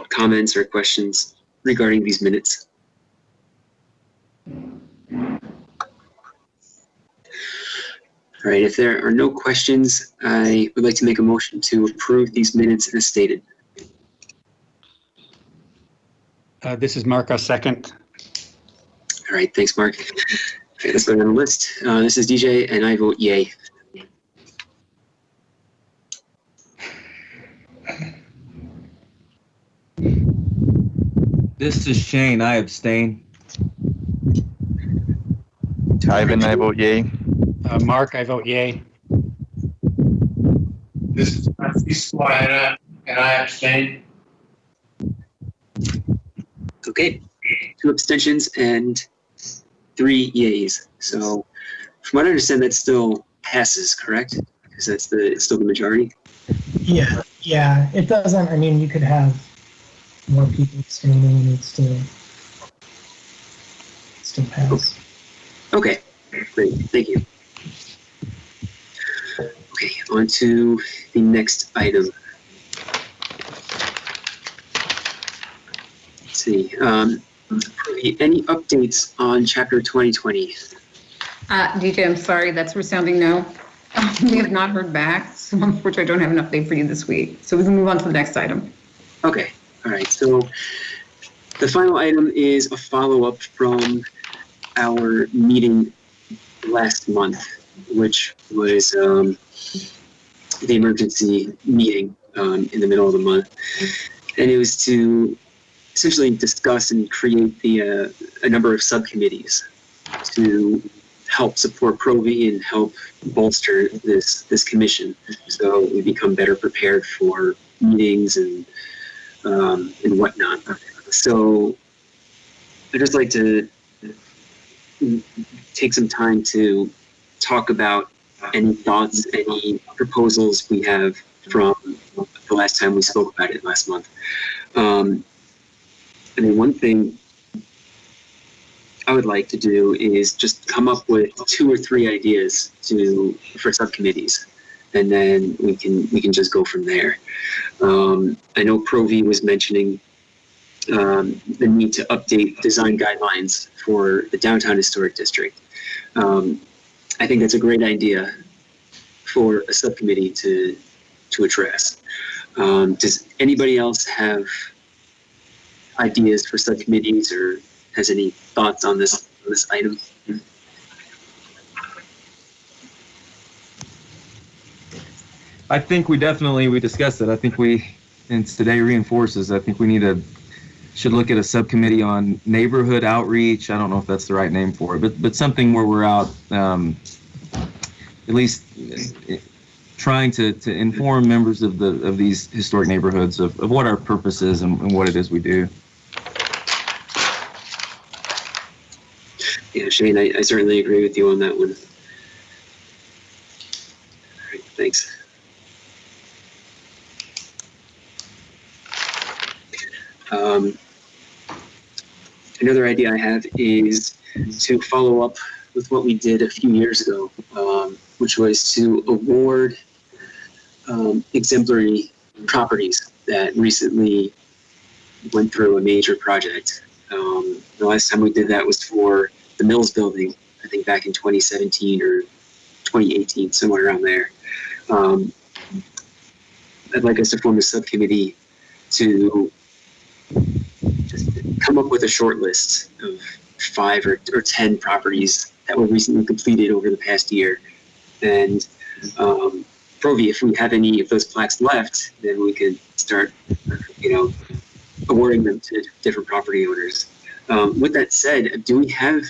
comments or questions regarding these minutes? All right, if there are no questions, I would like to make a motion to approve these minutes as stated. This is Mark, I'll second. All right, thanks, Mark. Okay, let's go down the list. This is DJ, and I vote yay. This is Shane. I abstain. Ivan, I vote yay. Mark, I vote yay. This is Francisco, and I abstain. Okay, 2 abstentions and 3 yays. So, from what I understand, that still passes, correct? Because it's still the majority. Yeah, it doesn't, I mean, you could have more people abstaining and it'd still pass. Okay, great, thank you. Okay, on to the next item. Let's see, any updates on Chapter 2020? DJ, I'm sorry, that's resounding no. We have not heard back, so unfortunately I don't have an update for you this week. So we can move on to the next item. Okay, all right, so the final item is a follow-up from our meeting last month, which was the emergency meeting in the middle of the month. And it was to essentially discuss and create a number of subcommittees to help support Pro-V and help bolster this commission, so we become better prepared for meetings and whatnot. So I'd just like to take some time to talk about any thoughts, any proposals we have from the last time we spoke about it last month. I mean, one thing I would like to do is just come up with 2 or 3 ideas for subcommittees, and then we can just go from there. I know Pro-V was mentioning the need to update design guidelines for the downtown historic district. I think that's a great idea for a subcommittee to address. Does anybody else have ideas for subcommittees or has any thoughts on this item? I think we discussed it. I think and today reinforces, I think we should look at a subcommittee on neighborhood outreach. I don't know if that's the right name for it, but something where we're out, at least trying to inform members of these historic neighborhoods of what our purpose is and what it is we do. Yeah, Shane, I certainly agree with you on that one. All right, thanks. Another idea I have is to follow up with what we did a few years ago, which was to award exemplary properties that recently went through a major project. The last time we did that was for the Mills building, I think back in 2017 or 2018, somewhere around there. I'd like us to form a subcommittee to just come up with a short list of 5 or 10 properties that were recently completed over the past year. And Pro-V, if we have any of those plaques left, then we could start, awarding them to different property owners. With that said, do we have,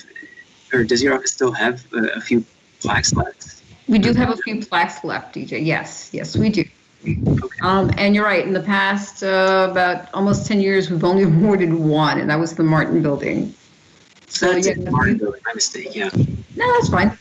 or does your office still have a few plaques left? We do have a few plaques left, DJ. Yes, we do. Okay. And you're right. In the past, about almost 10 years, we've only awarded one, and that was the Martin Building. So that's Martin Building. My mistake. Yeah. No, that's fine.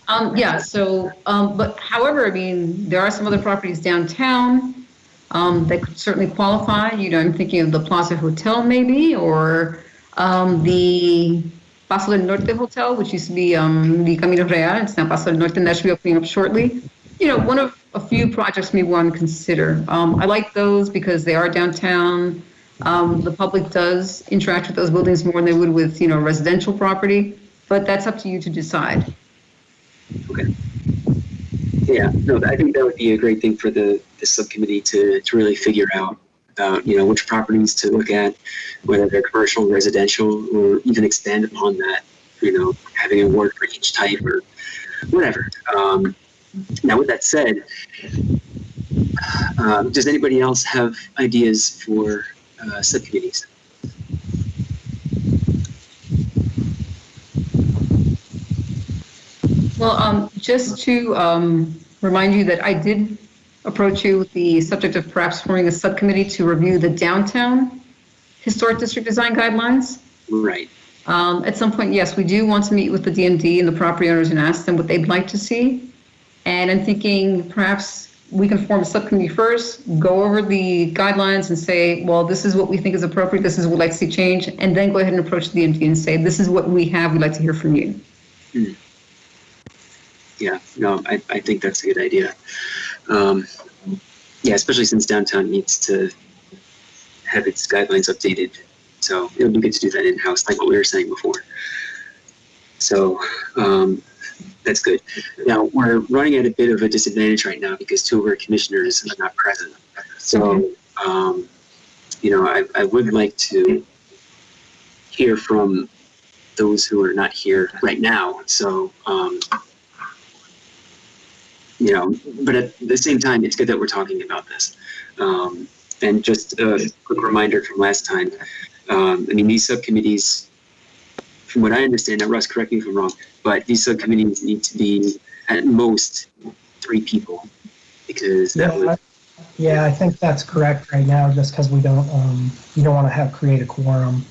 But however, I mean, there are some other properties downtown that could certainly qualify. I'm thinking of the Plaza Hotel, maybe, or the Paso del Norte Hotel, which used to be the Camino Real. It's now Paso del Norte, and that should be opening up shortly. one of a few projects we want to consider. I like those because they are downtown. The public does interact with those buildings more than they would with, residential property, but that's up to you to decide. Okay. Yeah, no, I think that would be a great thing for the subcommittee to really figure out about, which properties to look at, whether they're commercial, residential, or even expand upon that, having a word for each type or whatever. Now, with that said, does anybody else have ideas for subcommittees? Well, just to remind you that I did approach you with the subject of perhaps forming a subcommittee to review the downtown historic district design guidelines. Right. At some point, yes, we do want to meet with the DMD and the property owners and ask them what they'd like to see. And I'm thinking perhaps we can form a subcommittee first, go over the guidelines and say, well, this is what we think is appropriate, this is what we'd like to see change, and then go ahead and approach the DMD and say, this is what we have, we'd like to hear from you. Hmm. Yeah, no, I think that's a good idea. Yeah, especially since downtown needs to have its guidelines updated. So it'll be good to do that in-house, like what we were saying before. So that's good. Now, we're running at a bit of a disadvantage right now because two of our commissioners are not present. So, I would like to hear from those who are not here right now. So, but at the same time, it's good that we're talking about this. And just a quick reminder from last time, these subcommittees, from what I understand, now Russ, correct me if I'm wrong, but these subcommittees need to be at most 3 people because that would... Yeah, I think that's correct right now, just because we don't, you don't want to create a quorum.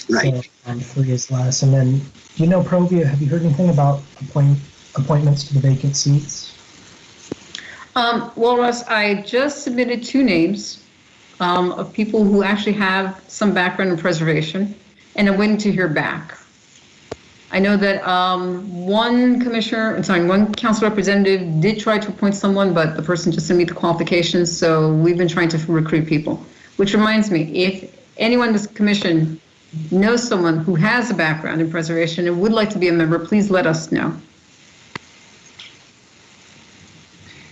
Right. So 3 is less. And then, Provia, have you heard anything about appointments to the vacant seats? Well, Russ, I just submitted 2 names of people who actually have some background in preservation, and I'm waiting to hear back. I know that one council representative did try to appoint someone, but the person just didn't meet the qualifications, so we've been trying to recruit people. Which reminds me, if anyone in this commission knows someone who has a background in preservation and would like to be a member, please let us know.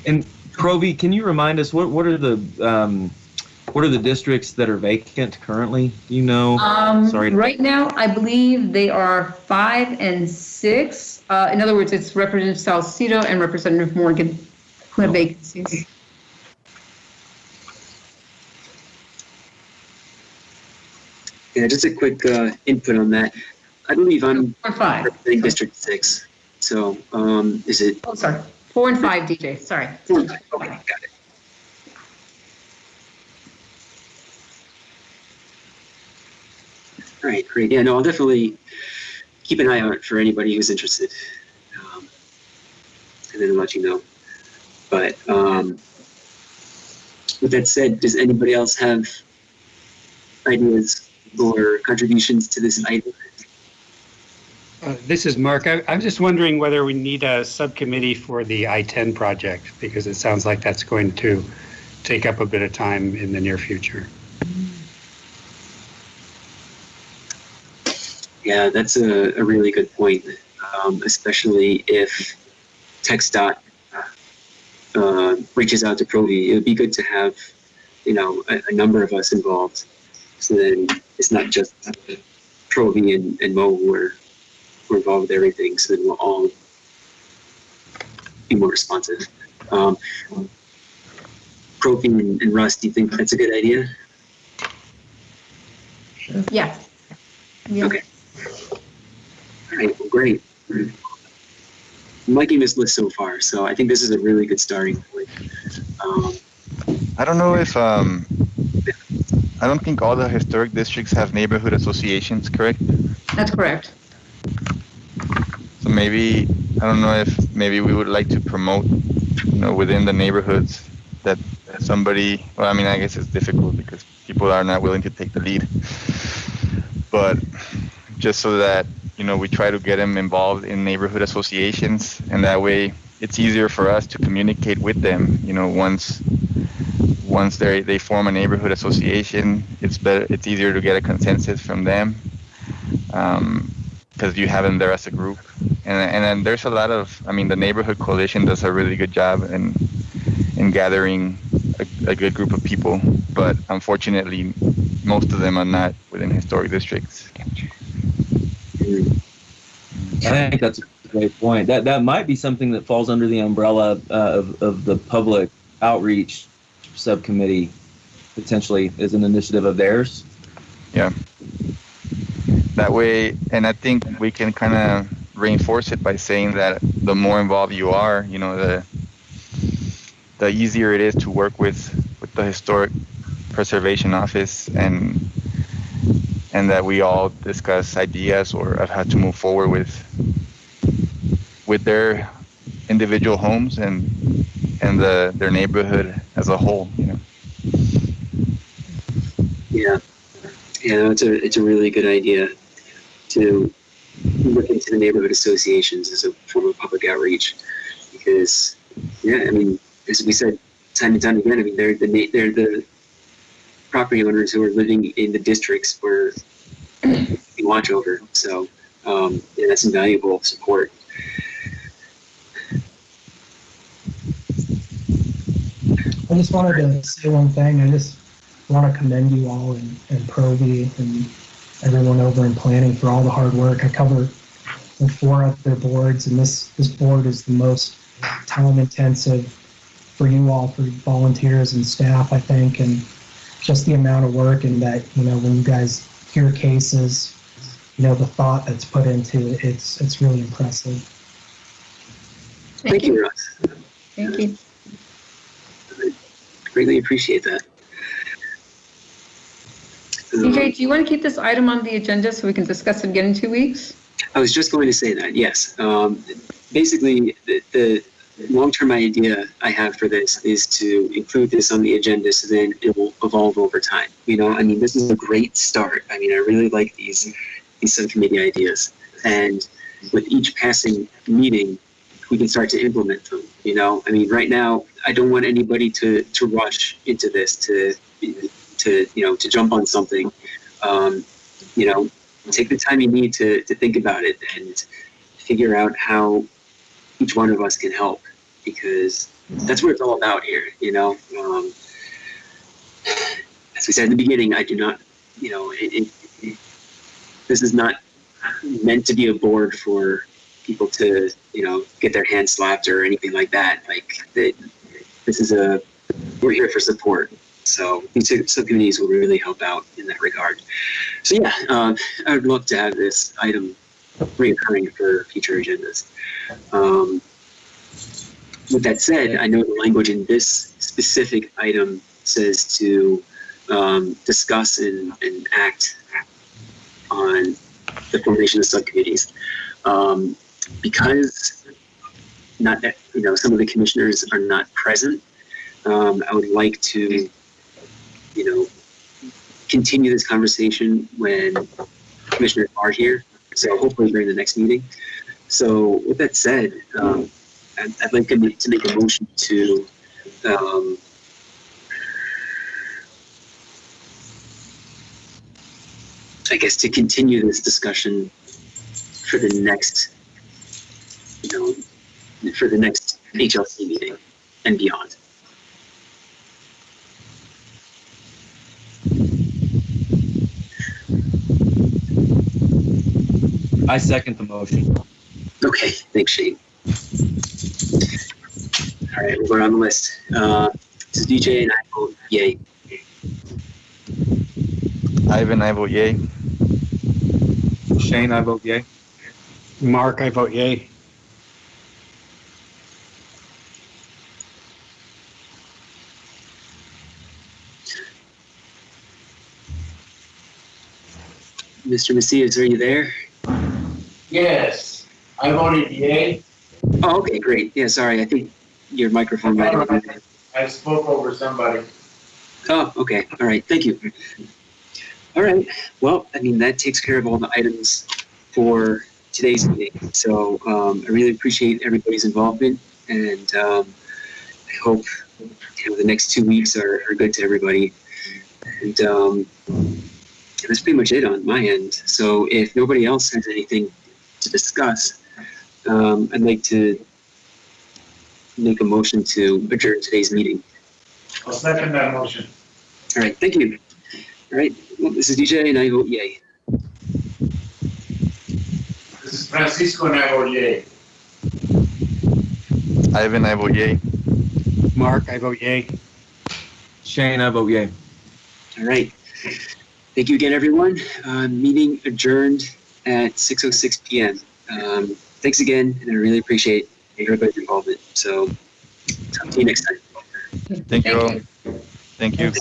And Provi, can you remind us what are the districts that are vacant currently? Sorry. Right now, I believe they are 5 and 6. In other words, it's Representative Salcido and Representative Morgan who have vacancies. Yeah, just a quick input on that. I believe I'm 4 and 5. representing District 6. So, is it... Oh, sorry. 4 and 5, DJ. Sorry. 4 and 5. Okay, got it. All right, great. Yeah, no, I'll definitely keep an eye out for anybody who's interested. And then I'll let you know. But with that said, does anybody else have ideas or contributions to this item? This is Mark. I'm just wondering whether we need a subcommittee for the I-10 project, because it sounds like that's going to take up a bit of time in the near future. Yeah, that's a really good point, especially if TxDOT reaches out to Provi. It would be good to have, a number of us involved, so then it's not just Provi and Mo who are involved with everything, so then we'll all be more responsive. Provi and Russ, do you think that's a good idea? Yeah. Okay. All right, well, great. I'm liking this list so far, so I think this is a really good starting point. I don't know if I don't think all the historic districts have neighborhood associations, correct? That's correct. So maybe, I don't know if maybe we would like to promote, within the neighborhoods that somebody, I guess it's difficult because people are not willing to take the lead. But just so that, we try to get them involved in neighborhood associations, and that way, it's easier for us to communicate with them. You know, once they form a neighborhood association, it's easier to get a consensus from them, because you have them there as a group. And then there's a lot of, I mean, the neighborhood coalition does a really good job in gathering a good group of people, but unfortunately most of them are not within historic districts. I think that's a great point. That might be something that falls under the umbrella of the public outreach subcommittee, potentially, as an initiative of theirs. Yeah. That way, and I think we can kind of reinforce it by saying that the more involved you are, you know, the easier it is to work with the Historic Preservation Office, and that we all discuss ideas or of how to move forward with their individual homes and their neighborhood as a whole, you know. Yeah, it's a really good idea to look into the neighborhood associations as a form of public outreach, because, yeah, I mean, as we said time and time again, I mean, they're the property owners who are living in the districts where we watch over. So, yeah, that's invaluable support. I just wanted to say one thing. I just want to commend you all and Proby and everyone over in planning for all the hard work. I cover 4 other boards, and this board is the most time intensive for you all, for volunteers and staff, I think, and just the amount of work, and that, you know, when you guys hear cases, you know, the thought that's put into it, it's really impressive. Thank you, Russ. Thank you. Greatly appreciate that. CJ, do you want to keep this item on the agenda so we can discuss it again in 2 weeks? I was just going to say that, yes. Basically, the long-term idea I have for this is to include this on the agenda, so then it will evolve over time. You know, I mean, this is a great start. I mean, I really like these subcommittee ideas. And with each passing meeting, we can start to implement them. You know, I mean, right now, I don't want anybody to rush into this, to jump on something. You know, take the time you need to think about it and figure out how each one of us can help, because that's what it's all about here. You know, as we said in the beginning, I do not, you know, this is not meant to be a board for people to, you know, get their hands slapped or anything like that. Like, this is we're here for support. So these subcommittees will really help out in that regard. So yeah, I would love to have this item reoccurring for future agendas. With that said, I know the language in this specific item says to discuss and act on the formation of subcommittees. Because not that, you know, some of the commissioners are not present, I would like to, you know, continue this conversation when commissioners are here. So hopefully during the next meeting. So with that said, I'd like to make a motion to I guess to continue this discussion for the next, you know, for the next HLC meeting and beyond. I second the motion. Okay, thanks, Shane. All right, we'll go down the list. This is DJ, and I vote yay. Ivan, I vote yay. Shane, I vote yay. Mark, I vote yay. Mr. Macias, are you there? Yes, I voted yay. Oh, okay, great. Yeah, sorry, I think your microphone might have been... I spoke over somebody. Oh, okay, all right, thank you. All right, well, I mean, that takes care of all the items for today's meeting. So I really appreciate everybody's involvement, and I hope the next 2 weeks are good to everybody. And that's pretty much it on my end. So if nobody else has anything to discuss, I'd like to make a motion to adjourn today's meeting. I'll second that motion. All right, thank you. All right, well, this is DJ, and I vote yay. This is Francisco and I vote yay. Ivan, I vote yay. Mark, I vote yay. Shane, I vote yay. All right. Thank you again, everyone. Meeting adjourned at 6:06 p.m. Thanks again, and I really appreciate everybody's involvement. So, talk to you next time. Thank you all. Thank you.